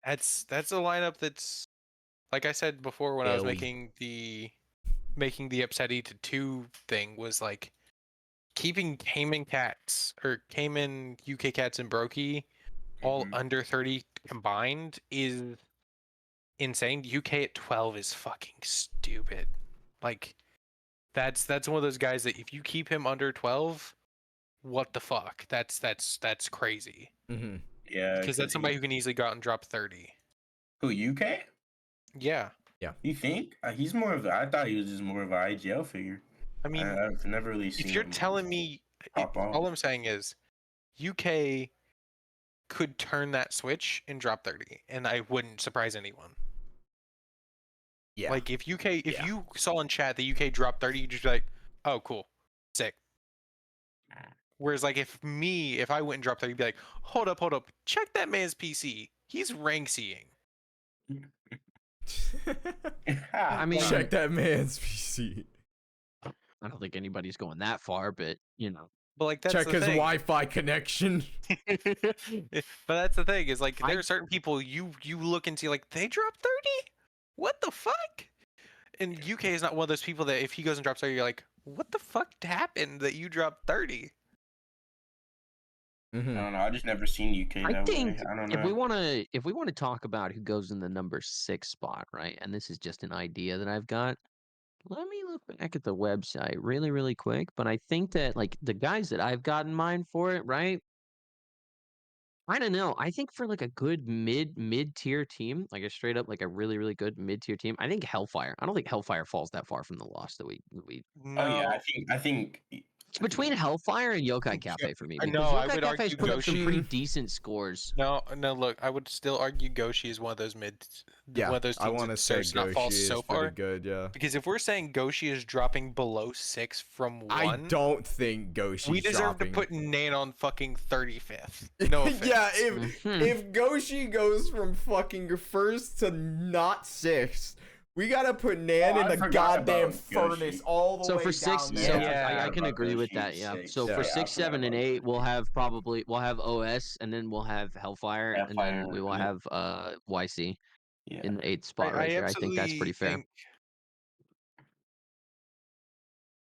That's a lineup that's, like I said before when I was making the upsetty to 2 thing, was like keeping Cayman UK Cats and Brokey all under 30 combined is insane. UK at 12 is fucking stupid. Like that's one of those guys that if you keep him under 12, what the fuck? That's crazy. Mm-hmm. Yeah, Because that's somebody who can easily go out and drop 30. Who, UK? Yeah. Yeah. You think? He's more of I thought he was just more of an IGL figure. I mean, I've never really seen if you're him telling me, pop off. all I'm saying is UK could turn that switch and drop 30, and I wouldn't surprise anyone. Yeah. Like if you saw in chat that UK dropped 30, you'd just be like, oh cool, sick. Whereas like if I went and dropped 30, you'd be like, hold up, check that man's PC. He's rank seeing. I mean, check that man's PC. I don't think anybody's going that far, but you know. But like that's check the his thing. Wi-Fi connection. But that's the thing is like there are certain people you look and see like they dropped 30. What the fuck? And UK is not one of those people that if he goes and drops 30, you're like, what the fuck happened that you dropped 30? Mm-hmm. I don't know. I just never seen UK that way. I don't know. If we want to talk about who goes in the number 6 spot, right? And this is just an idea that I've got. Let me look back at the website really, really quick. But I think that like the guys that I've got in mind for it, right? I don't know. I think for like a good mid-tier team, like a straight up like a really, really good mid-tier team, I think Hellfire. I don't think Hellfire falls that far from the loss that we No. Oh yeah, I think It's between Hellfire and Yokai Cafe for me. I Because know, I Yokai would Cafe's argue put up some pretty Goshi. decent scores. No, look, I would still argue Goshi is one of those Yeah, one of those I teams want to that say deserves to not fall Goshi so is pretty far. good, yeah. Because if we're saying Goshi is dropping below 6 from 1, I don't think Goshi's we deserve dropping. to put Nan on fucking 35th. No offense. Yeah, if Goshi goes from fucking first to not 6th, we gotta put Nan in I the forgot goddamn about furnace Goshi. all the So way for 6, down so there. Yeah. I can about agree with Goshi that. Yeah. 6. So Yeah, for I 6, forgot 7, and about 8, we'll have OS, and then we'll have Hellfire, and then Hellfire, we will yeah. have YC Yeah. in the 8th spot right there. I think that's pretty fair.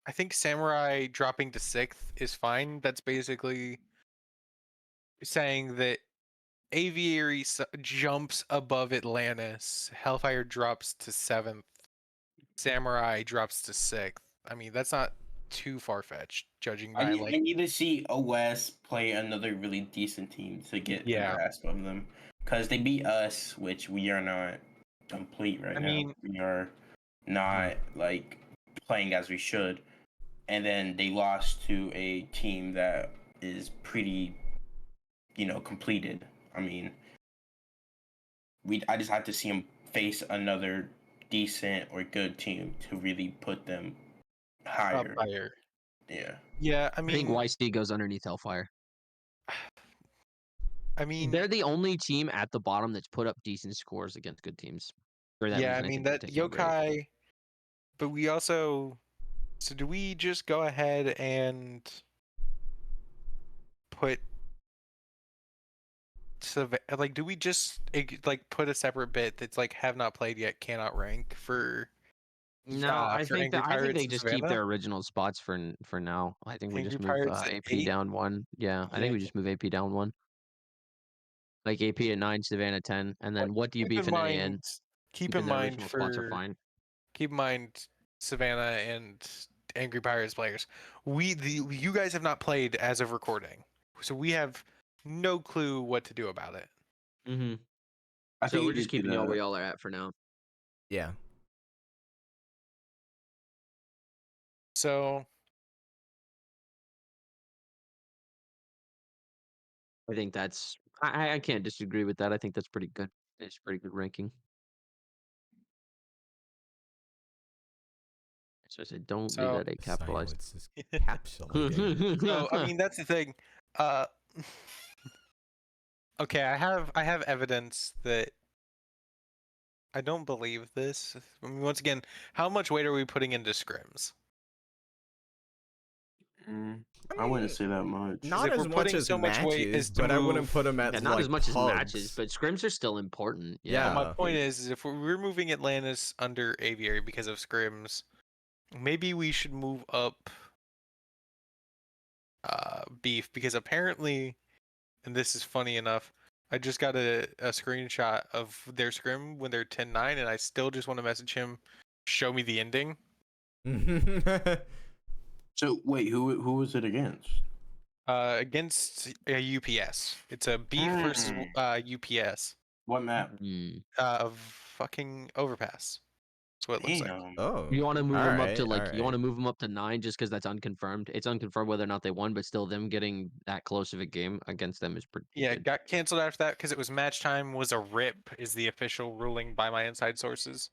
I think Samurai dropping to 6th is fine. That's basically saying that Aviary jumps above Atlantis, Hellfire drops to 7th, Samurai drops to 6th. I mean, that's not too far-fetched, judging by I need to see OS play another really decent team to get the grasp of them. Because they beat us, which we are not complete right now. We are not, like, playing as we should. And then they lost to a team that is pretty, completed. I mean, I just had to see them face another decent or good team to really put them higher. Up higher. Yeah. Yeah, I I think mean, YC goes underneath Hellfire. I mean, They're the only team at the bottom that's put up decent scores against good teams. yeah, I mean that Yokai, but we also. So do we just go ahead and put like do we just like put a separate bit that's like have not played yet, cannot rank for? No, I think they and just keep Savannah? their original spots for now. I think we Angry just move Pirates at AP 8? down 1. Yeah, I think we just move AP down 1. Like AP at 9, Savannah 10, and then what do you beef in AN? Keep Keeping in their mind original spots are for fine. keep in mind Savannah and Angry Pirates players. You guys have not played as of recording, so we have no clue what to do about it. Mm-hmm. I So think we're just keeping y'all where y'all are at for now. Yeah. So I think that's I can't disagree with that. I think that's pretty good. It's pretty good ranking. So I said, don't leave that A capitalized. Silence is capsulating. So I mean that's the thing. Okay, I have evidence that I don't believe this. I mean, once again, how much weight are we putting into scrims? I wouldn't say that much. Not if as we're much putting as so much weight matches, as to but I wouldn't put them move- at Yeah, not like as much as pugs. matches, but scrims are still important. Yeah. My point is if we're moving Atlantis under Aviary because of scrims, maybe we should move up Beef, because apparently, and this is funny enough, I just got a screenshot of their scrim when they're 10-9, and I still just want to message him, show me the ending. So wait, who was it against? Against a UPS. It's a Beef versus UPS. What map? Of fucking Overpass. That's what it looks like. Damn. Oh, You want to move them up to alright, you want to alright. move them up to 9 just because that's unconfirmed. It's unconfirmed whether or not they won, but still them getting that close of a game against them is pretty Yeah, it good. got canceled after that because it was match time was a rip, is the official ruling by my inside sources.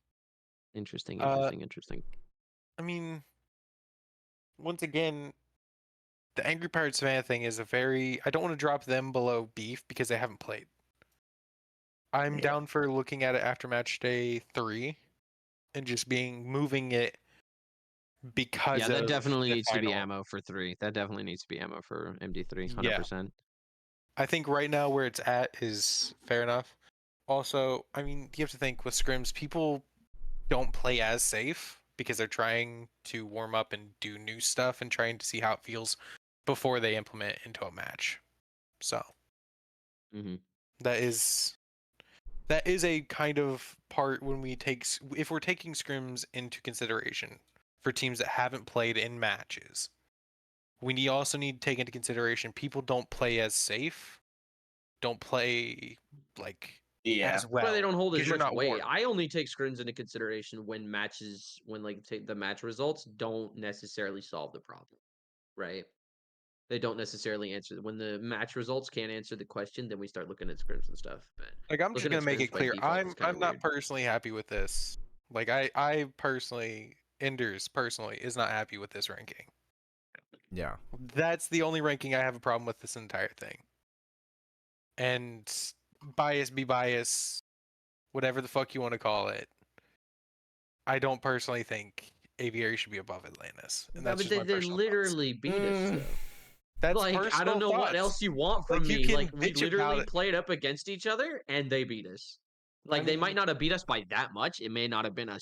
Interesting. I mean, once again, the Angry Pirates Savannah thing is I don't want to drop them below Beef because they haven't played. I'm down for looking at it after match day 3 and just moving it because Yeah, that definitely the needs to be final. ammo for 3. That definitely needs to be ammo for MD3, 100%. Yeah. I think right now where it's at is fair enough. Also, I mean, you have to think with scrims, people don't play as safe because they're trying to warm up and do new stuff and trying to see how it feels before they implement into a match. So that is a kind of part when if we're taking scrims into consideration for teams that haven't played in matches. We also need to take into consideration people don't play as safe, don't play as well. But they don't hold as 'cause you're much not weight. warm. I only take scrims into consideration when the match results don't necessarily solve the problem, right? They don't necessarily answer when the match results can't answer the question. Then we start looking at scrims and stuff. But I'm just looking at gonna make scrims it by clear. default is kinda I'm not weird. personally happy with this. I personally, Enders personally is not happy with this ranking. Yeah. That's the only ranking I have a problem with this entire thing. And bias be bias, whatever the fuck you want to call it. I don't personally think Aviary should be above Atlantis. And that's but just my they personal literally beat us though. That's Like, I don't know what else you want from me. Like, we literally played up against each other and they beat us. Like, they might not have beat us by that much. It may not have been a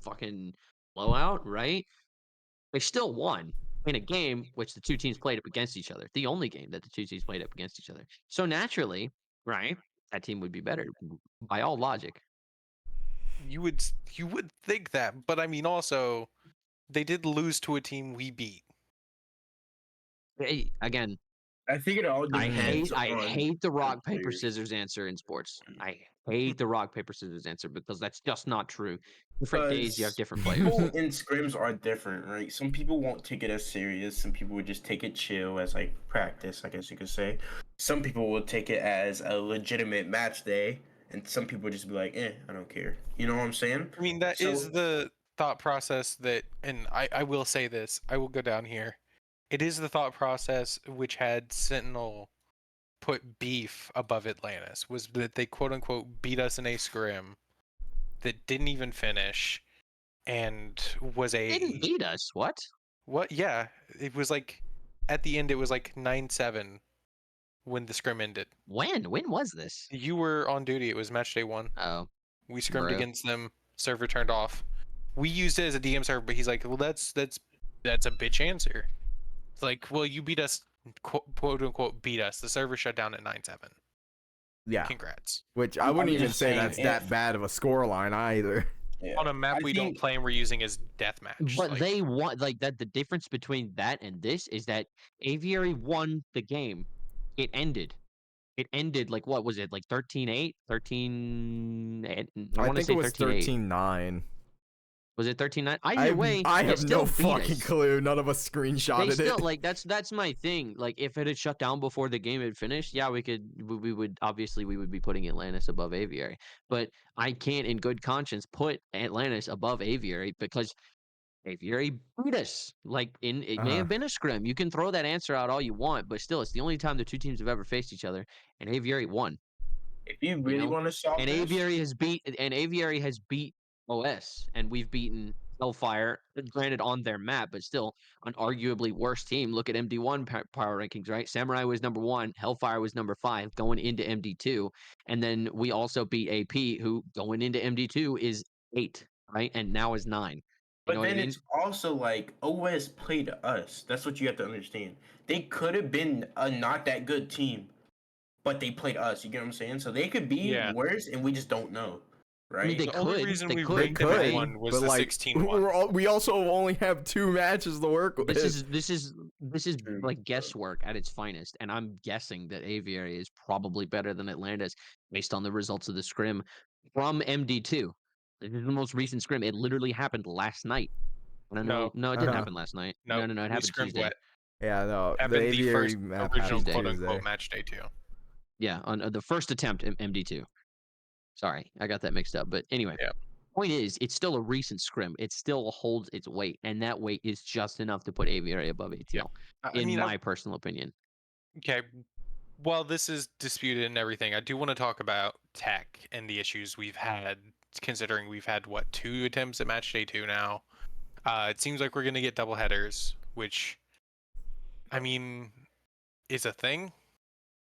fucking blowout, right? They still won in a game which the two teams played up against each other. The only game that the two teams played up against each other. So naturally, right, that team would be better by all logic. You would think that, but I mean, also, they did lose to a team we beat. Again, I think it all depends. I hate the rock paper scissors answer in sports. I hate the rock paper scissors answer because that's just not true. Different days, you have different players. People in scrims are different, right? Some people won't take it as serious. Some people would just take it chill as like practice, I guess you could say. Some people will take it as a legitimate match day, and some people would just be like, I don't care. You know what I'm saying? I mean, that is the thought process that, and I will say this, I will go down here. It is the thought process which had Sentinel put Beef above Atlantis, was that they quote unquote beat us in a scrim that didn't even finish and was They didn't beat us. What? Yeah, it was like at the end it was like 9-7 when the scrim ended. When was this? You were on duty. It was match day 1. Oh, we scrimmed against them. Server turned off. We used it as a DM server, but he's like, well, that's a bitch answer. It's like, well, you beat us, quote unquote, beat us. The server shut down at 9-7. Yeah. Congrats. Which I wouldn't even say that's that bad of a score line either. Yeah. On a map we don't play and we're using as deathmatch. But they want that. The difference between that and this is that Aviary won the game. It ended. It ended like what was it? Like 13-8, 13. I think it was 13-9. Was it 13-9? Either way, I have no fucking clue. None of us screenshotted it. Like that's my thing. Like if it had shut down before the game had finished, yeah, we would obviously be putting Atlantis above Aviary. But I can't in good conscience put Atlantis above Aviary because Aviary beat us. Like it may have been a scrim. You can throw that answer out all you want, but still, it's the only time the two teams have ever faced each other, and Aviary won. If you really want to solve and Aviary has beat OS, and we've beaten Hellfire, granted on their map, but still an arguably worse team. Look at MD1 power rankings, right? Samurai was number 1, Hellfire was number 5 going into MD2, and then we also beat AP, who going into MD2 is 8, right? And now is 9. You But know what I then mean? it's also like OS played us. That's what you have to understand. They could have been a not that good team, but they played us. You get what I'm saying? So they could be Yeah. worse, and we just don't know, I mean, right? they The only could, reason they we could, ranked them at right? one was but the like 16-1. we also only have 2 matches to work with. This is True. like guesswork at its finest, and I'm guessing that Aviary is probably better than Atlantis based on the results of the scrim from MD2. This is the most recent scrim. It literally happened last night. I don't know. No, No, it didn't Uh-huh. happen last night. no, No, it we happened scrimmed Tuesday. wet. Yeah, no, the Happened the aviary first map original happened quote Tuesday. unquote match day 2. Yeah, on the first attempt in MD2. Sorry, I got that mixed up. But anyway, Yeah. point is, it's still a recent scrim. It still holds its weight, and that weight is just enough to put Aviary above ATL, I in mean, my personal opinion. okay. While this is disputed and everything, I do want to talk about tech and the issues we've had, considering we've had, what, 2 attempts at match day 2 now. It seems like we're going to get double headers, which, I mean, is a thing.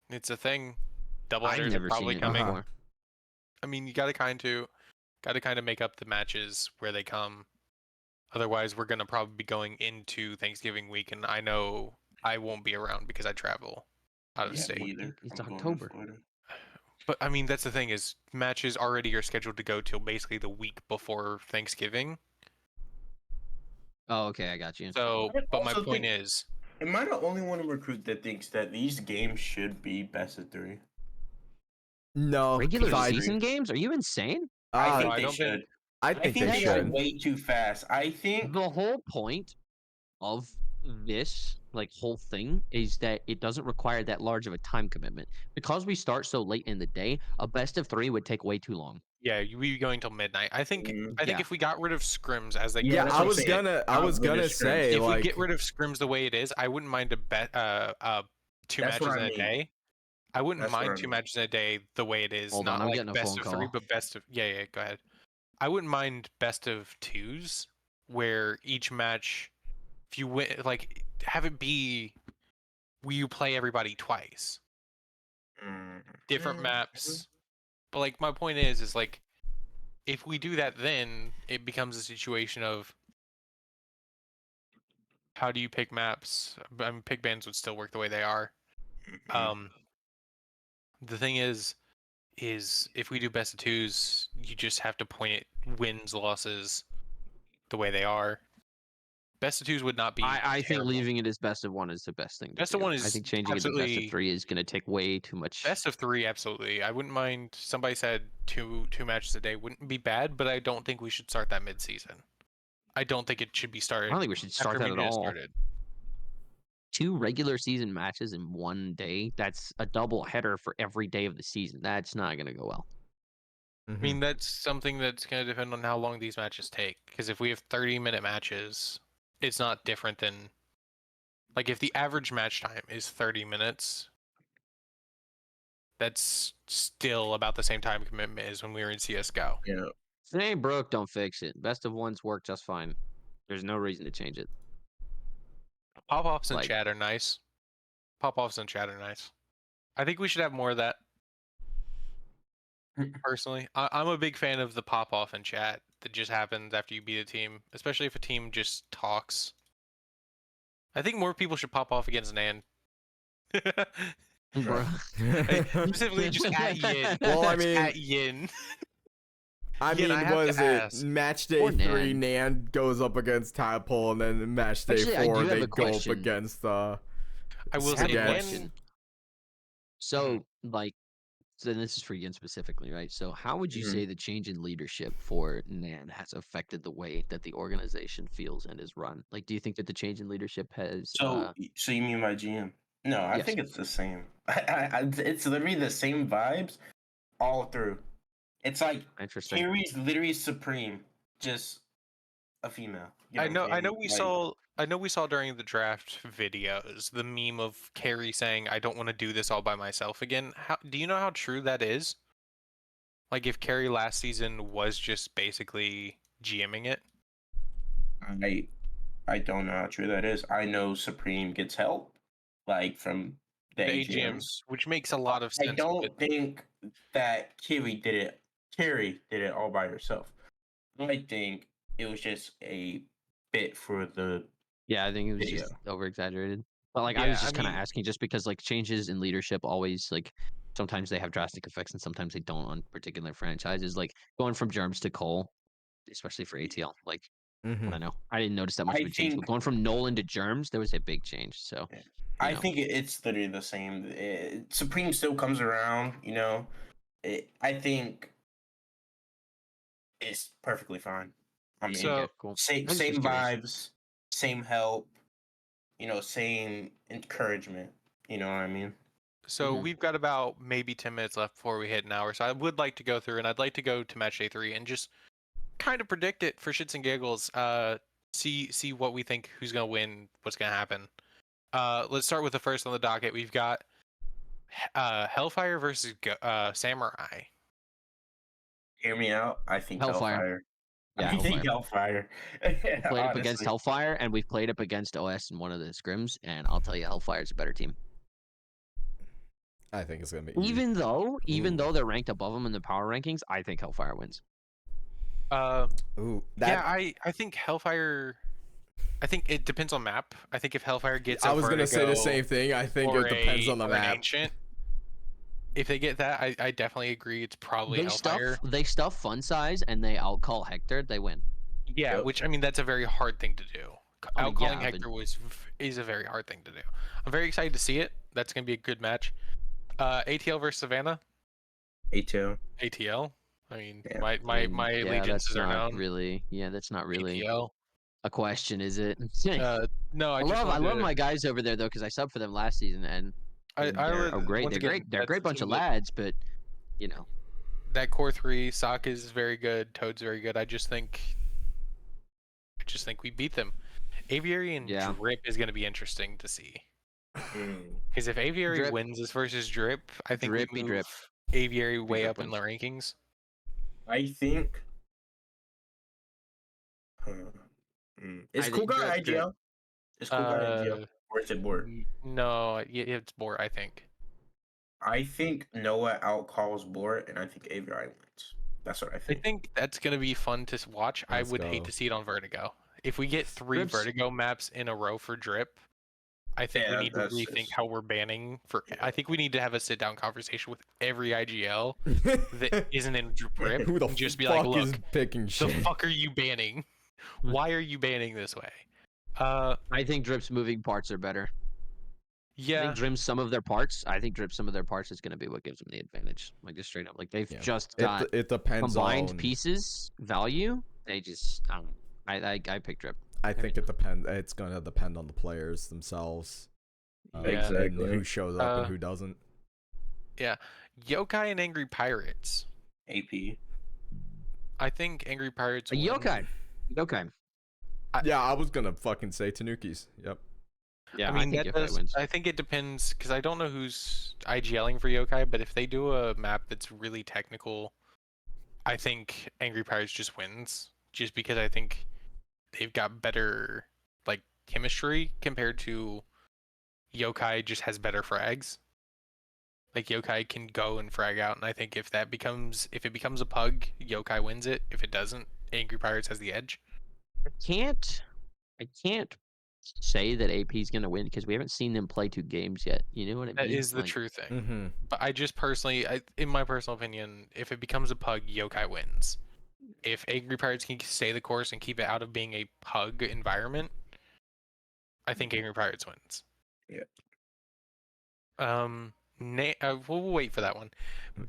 It's a thing. Double I've headers never are probably seen it coming. before. I mean, you got to kind of make up the matches where they come. Otherwise, we're going to probably be going into Thanksgiving week, and I know I won't be around because I travel out of Yeah, state. me either. It's I'm going to October. Florida. But I mean, that's the thing, is matches already are scheduled to go till basically the week before Thanksgiving. Oh, okay, I got you. So, I but my also point think- is, Am I the only one in recruit that thinks that these games should be best of 3? No, Regular 'cause season games? Are you insane? I Uh, think I they don't think- should. I I think think they they go should. way too fast. I think The whole point of this whole thing is that it doesn't require that large of a time commitment. Because we start so late in the day, a best of 3 would take way too long. yeah, we be going till midnight. I think Yeah. if we got rid of scrims as they Yeah, Yeah, that's I what I'm was saying. gonna say if like we get rid of scrims the way it is, I wouldn't mind 2 That's what matches I in a mean. day. I wouldn't That's what mind I 2 mean. matches in a day the way it is. Hold Not on, I'm like getting a best phone of 3, call. but best of, yeah, go ahead. I wouldn't mind best of 2s, where each match, if you win, like, have it be you play everybody twice, different maps. But like, my point is like, if we do that, then it becomes a situation of how do you pick maps? I mean, pick bans would still work the way they are. The thing is if we do best of 2s, you just have to point it wins, losses the way they are. Best of 2s would not be. I think terrible. leaving it as best of 1 is the best thing to Best do. of 1 I is think changing it to best absolutely of 3 is going to take way too much. best of 3, absolutely. I wouldn't mind. Somebody said two matches a day wouldn't be bad, but I don't think we should start that mid-season. I don't think it should be I started. don't think we should start that at all. Started. 2 regular season matches in 1 day, that's a double header for every day of the season. That's not going to go well. I mean, that's something that's going to depend on how long these matches take. Because if we have 30-minute matches, it's not different than, like, if the average match time is 30 minutes, that's still about the same time commitment as when we were in CS:GO. Yeah. If it ain't broke, don't fix it. Best of 1s work just fine. There's no reason to change it. Pop-offs in Like- chat are nice. Pop-offs in chat are nice. I think we should have more of that. Personally, I'm a big fan of the pop-off in chat that just happens after you beat a team, especially if a team just talks. I think more people should pop off against Nan. Bro. Specifically just at Yin. Well, I Just mean- at Yin. I Again, mean, I have to was it ask. match day Or 3? Nan. Nan goes up against Tadpole, and then match day Actually, I 4 do have they a go up question. against. I will I have say a Again. question. So, so this is for Yin specifically, right? So, how would you Mhm. say the change in leadership for Nan has affected the way that the organization feels and is run? Like, do you think that the change in leadership has? So you mean my GM? No, I Yes. think it's the same. It's literally the same vibes all through. It's like Interesting. Kiri's literally supreme, just a female. You I what know. I'm I know. saying? We Like, saw. I know we saw during the draft videos the meme of Carrie saying, "I don't want to do this all by myself again." How do you know how true that is? Like, if Carrie last season was just basically GMing it. I don't know how true that is. I know Supreme gets help, like from the The AGMs. AGMs, which makes a lot of I sense. don't think that Carrie did it. Carrie did it all by herself. I think it was just a bit for the Yeah, I think it was video. just over exaggerated. But like I Yeah, was I just kind of mean, asking just because like changes in leadership always like sometimes they have drastic effects and sometimes they don't on particular franchises. Like going from Germs to Cole, especially for ATL. Like I don't know. I didn't notice that much of I a change, but think going from Nolan to Germs, there was a big change. So, Yeah. you I know. think it's literally the same. Supreme still comes around, you know. I think it's perfectly fine. I mean, Okay, so cool. same I was same just curious. vibes, same help, you know, same encouragement. You know what I mean? so we've got about maybe 10 minutes left before we hit an hour. So I would like to go through, and I'd like to go to match day 3 and just kind of predict it for shits and giggles. See what we think, who's gonna win, what's gonna happen. Let's start with the first on the docket. We've got Hellfire versus Samurai. Hear me out. I think Hellfire. Hellfire. Yeah, I think Hellfire. Hellfire. Played up against Honestly, Hellfire, and we've played up against OS in one of the scrims, and I'll tell you, Hellfire's a better team. I think it's gonna be Even Ooh. though they're ranked above them in the power rankings, I think Hellfire wins. Ooh, Yeah, I think Hellfire. I think it depends on map. I think if Hellfire gets I a was gonna say the Vertigo same thing. I think or it depends on the or an map. Ancient, if they get that, I definitely agree. It's probably Hellfire. They stuff fun size and they outcall Hector, they win. Yeah, Yep. which I mean that's a very hard thing to do. I mean, Outcalling yeah, but Hector is a very hard thing to do. I'm very excited to see it. That's gonna be a good match. ATL versus Savannah. A2. ATL. I mean, Yeah. my yeah, that's allegiances are not known. really that's not really ATL. a question, is it? No, I I just wanted love to. my guys over there though, because I subbed for them last season and they're great. Once again, They're a that's great the bunch team of that lads, but you know. that core 3. Sokka is very good. Toad's very good. I just think we beat them. Aviary and Yeah. Drip is going to be interesting to see. Mm. Because if Aviary Drip. wins this versus Drip, I think Drippy we move Drip. Aviary way Drip up in the wins. rankings. I think. Is I Cool think Guy Drip. IGL? Is Cool Guy IGL? Or is it Board? No, it's Bort, I think. I think Noah outcalls Board, and I think Aviary wins. That's what I I think. think that's going to be fun to watch. I Let's would hate go. to see it on Vertigo. If we get 3 Drip's- Vertigo maps in a row for Drip, I think we need to that's rethink just- how we're banning for. I think we need to have a sit down conversation with every IGL that isn't in Drip. Who the and just be fuck like, is look, picking the shit? fuck are you banning? Why are you banning this way? I think Drip's moving parts are better. I Yeah, think Drip's some of their parts. I think Drip some of their parts is going to be what gives them the advantage. Like just straight up, like they've Yeah. just got It depends combined on pieces value. They just I pick Drip. I think it depends. It's gonna depend on the players themselves. Yeah. And who shows up and who doesn't. Yeah, Yokai and Angry Pirates. AP. I think Angry Pirates. A Yokai. Yokai. Yeah, I was gonna fucking say Tanukis. Yep. Yeah, I mean, think Yokai wins. I think it depends because I don't know who's IGLing for Yokai, but if they do a map that's really technical, I think Angry Pirates just wins. Just because I think they've got better like chemistry compared to Yokai just has better frags. Like Yokai can go and frag out, and I think if it becomes a pug, Yokai wins it. If it doesn't, Angry Pirates has the edge. I can't say that AP is going to win because we haven't seen them play 2 games yet. You know what I mean? That is the Like, true thing. Mm-hmm. But I just personally, in my personal opinion, if it becomes a pug, Yokai wins. If Angry Pirates can stay the course and keep it out of being a pug environment, I think Angry Pirates wins. Yeah. We'll wait for that one.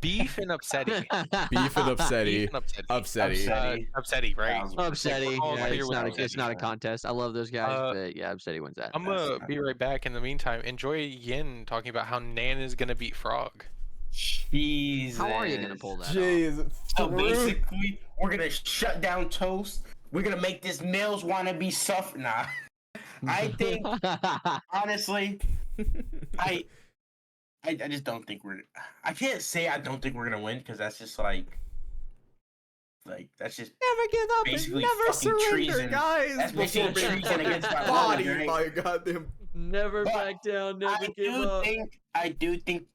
Beef and Upsetty. Beef and Upsetty. Beef and Upsetty. Upsetty, right? Upsetty. All Yeah, clear it's with not Upsetty. a contest. I love those guys, but yeah, Upsetty wins that. I'm gonna be right back. In the meantime, enjoy Yin talking about how Nan is gonna beat Frog. Jesus. How are you gonna pull that off? Jeez. So basically, we're gonna shut down Toast. We're gonna make this males wanna be suffer. Nah. I think honestly, I just don't think I can't say I don't think we're gonna win because that's just like Like that's just Never give up and basically never fucking surrender, treason. guys. That's basically Before being treason against my body, right? my goddamn. Never But back down, never I give do up. think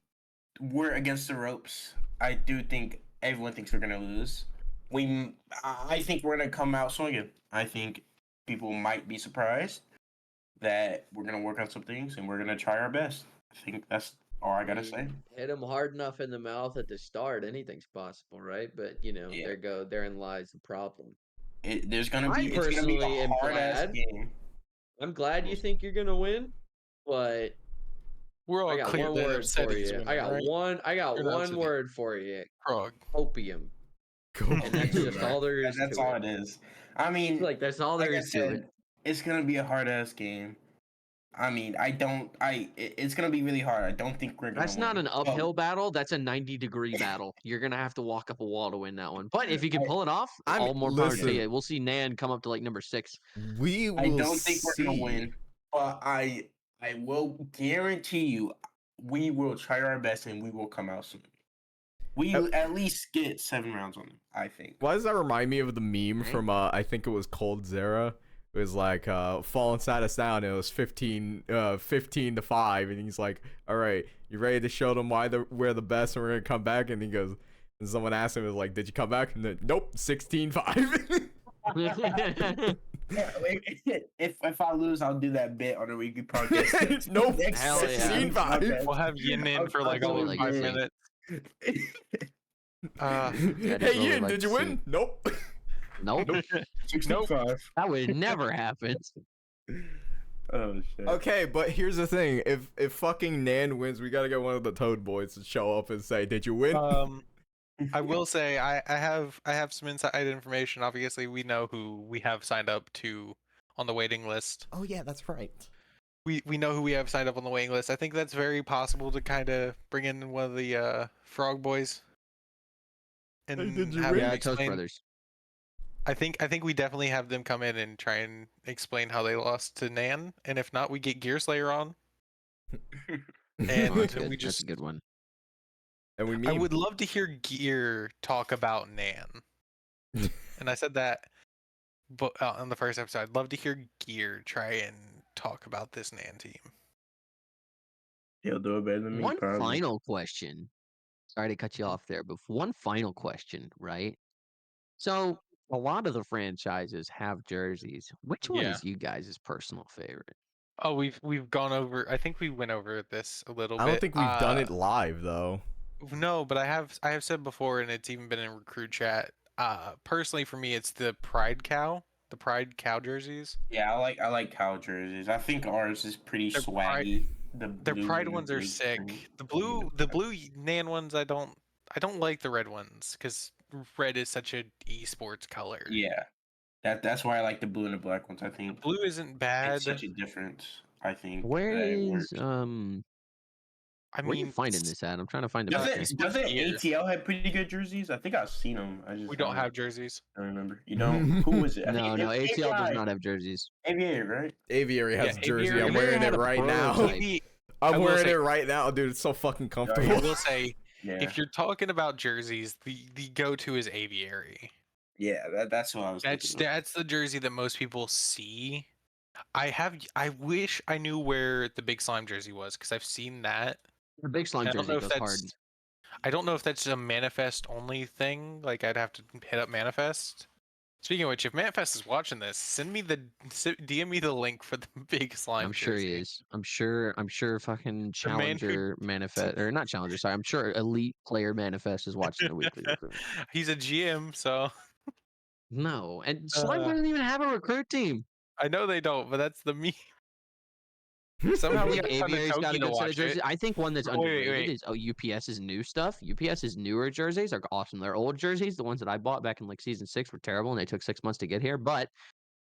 we're against the ropes. I do think everyone thinks we're gonna lose. I think we're gonna come out swinging. I think people might be surprised that we're gonna work on some things and we're gonna try our best. I think that's all I gotta say. Hit them hard enough in the mouth at the start, anything's possible, right? But Yeah. therein lies the problem. It's gonna I be personally a am hard ass glad. game. I'm glad you think you're gonna win, but We're all I got clear one that word upset for is you. winning, I got right? Or not one upset. word for you. Frog. Opium. And that's just all there is That's to all it. it is. I mean, Like that's all like there I is to it. said, it's gonna be a hard ass game. I mean, it's gonna be really hard. I don't think we're gonna That's win. not an But uphill battle. That's a 90-degree battle. You're gonna have to walk up a wall to win that one. But if you can pull it off, all more power to you. We'll see Nan come up to like number 6. We will I don't think we're gonna see. win, but I will guarantee you, we will try our best and we will come out soon. We at least get 7 rounds on them, I think. Why does that remind me of the meme from I think it was Cold Zera? It was like falling side us down. It was 15 to 5, and he's like, "All right, you ready to show them why we're the best, and we're gonna come back?" And he goes, and someone asked him, "Was like, did you come back?" And then, nope, 16-5. If I lose, I'll do that bit on a weekly podcast. Nope, Hell yeah. 16-5. We'll have Yin in for like I'll all do it like 5 this. minutes. Hey Yin, did you win? Nope. Nope. 65. That would never happen. Oh shit. Okay, but here's the thing: if fucking Nan wins, we gotta get one of the Toad Boys to show up and say, "Did you win?" I will say I have some inside information. Obviously, we know who we have signed up to on the waiting list. Oh yeah, that's right. We know who we have signed up on the waiting list. I think that's very possible to kind of bring in one of the Frog Boys and Did you have win? them Yeah, Toast explain. Brothers. I think we definitely have them come in and try and explain how they lost to Nan, and if not, we get Gear Slayer on. And Oh, that's good. we That's just a good one. And we I would love to hear Gear talk about Nan. And I said that but on the first episode. I'd love to hear Gear try and talk about this Nan team. He'll do it better than me. One probably. final question. Sorry to cut you off there, but one final question, right? So a lot of the franchises have jerseys. Which one Yeah. is you guys' personal favorite? Oh, we've gone over. I think we went over this a little bit. I don't think we've done it live though. No, but I have said before, and it's even been in recruit chat. Personally, for me, it's the Pride Cow jerseys. Yeah, I like cow jerseys. I think ours is pretty The swaggy. Their Pride ones are sick. The blue Nan ones, I don't like the red ones because red is such a esports color. Yeah, that's why I like the blue and the black ones. I think Blue isn't bad. it's such a difference. I think. Where that it is works. I where are you mean, finding this at? I'm trying to find it. Doesn't ATL have pretty good jerseys? I think I've seen them. I just we don't have jerseys. I don't remember. You don't? Who was it? I No, think no, it's ATL does AVI. not have jerseys. Aviator, right? Aviary has Yeah, a jersey. Aviary I'm wearing had it a right now. prototype. I I'm will wearing say- it right now, dude. It's so fucking I comfortable. will say, Yeah. if you're talking about jerseys, the go-to is Aviary. Yeah, that's what I was thinking. That's the jersey that most people see. I wish I knew where the Big Slime jersey was because I've seen that. The big slime I don't jersey know if goes hard. that's I don't know if that's a Manifest only thing. Like I'd have to hit up Manifest. Speaking of which, if Manifest is watching this, DM me the link for the Big Slime. I'm sure he jersey. is. I'm sure fucking man who- Challenger Manifest or not Challenger, sorry. I'm sure Elite Player Manifest is watching the weekly recruit. He's a GM, so No, and Slime Uh, doesn't even have a recruit team. I know they don't, but that's the meme. Somehow we Yeah, got Aviary's got a to good set of watch jerseys. it. I think one that's Wait, underrated wait. is UPS's new stuff. UPS's newer jerseys are awesome. Their old jerseys, the ones that I bought back in like season 6, were terrible, and they took 6 months to get here. But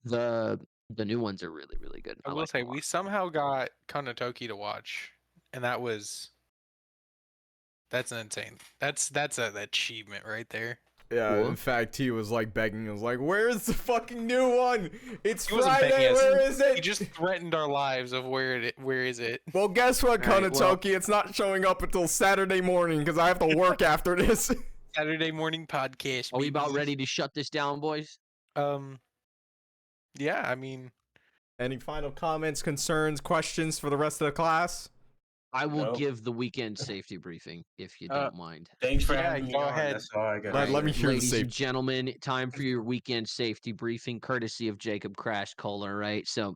the new ones are really, really good. I will like say them a we lot. somehow got Kanatoki to watch, and that's an insane. That's an achievement right there. Yeah, Cool. in fact, he was like begging. He was like, "Where's the fucking new one? It's He wasn't Friday. begging us. Where is it?" He just threatened our lives of where is it? Well, guess what, All right, Kanatoki? It's not showing up until Saturday morning because I have to work after this. Saturday morning podcast. Are we about baby. ready to shut this down, boys? Yeah, I mean, Any final comments, concerns, questions for the rest of the class? I will Nope. give the weekend safety briefing if you don't mind. Thanks for Yeah, having me go on. ahead. That's all I got. Let me hear the Ladies and safety. gentlemen, time for your weekend safety briefing, courtesy of Jacob Crash Kohler, right? So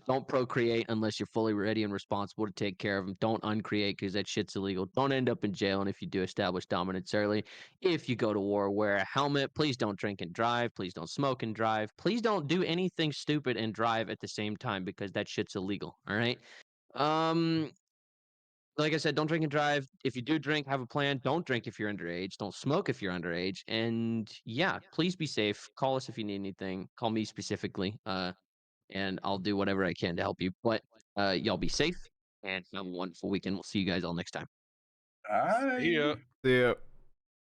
don't procreate unless you're fully ready and responsible to take care of them. Don't uncreate because that shit's illegal. Don't end up in jail. And if you do, establish dominance early. If you go to war, wear a helmet. Please don't drink and drive. Please don't smoke and drive. Please don't do anything stupid and drive at the same time because that shit's illegal. All right. Like I said, don't drink and drive. If you do drink, have a plan. Don't drink if you're underage. Don't smoke if you're underage. And yeah, please be safe. Call us if you need anything. Call me specifically. And I'll do whatever I can to help you. But y'all be safe and have a wonderful weekend. We'll see you guys all next time. Bye. see ya. See ya.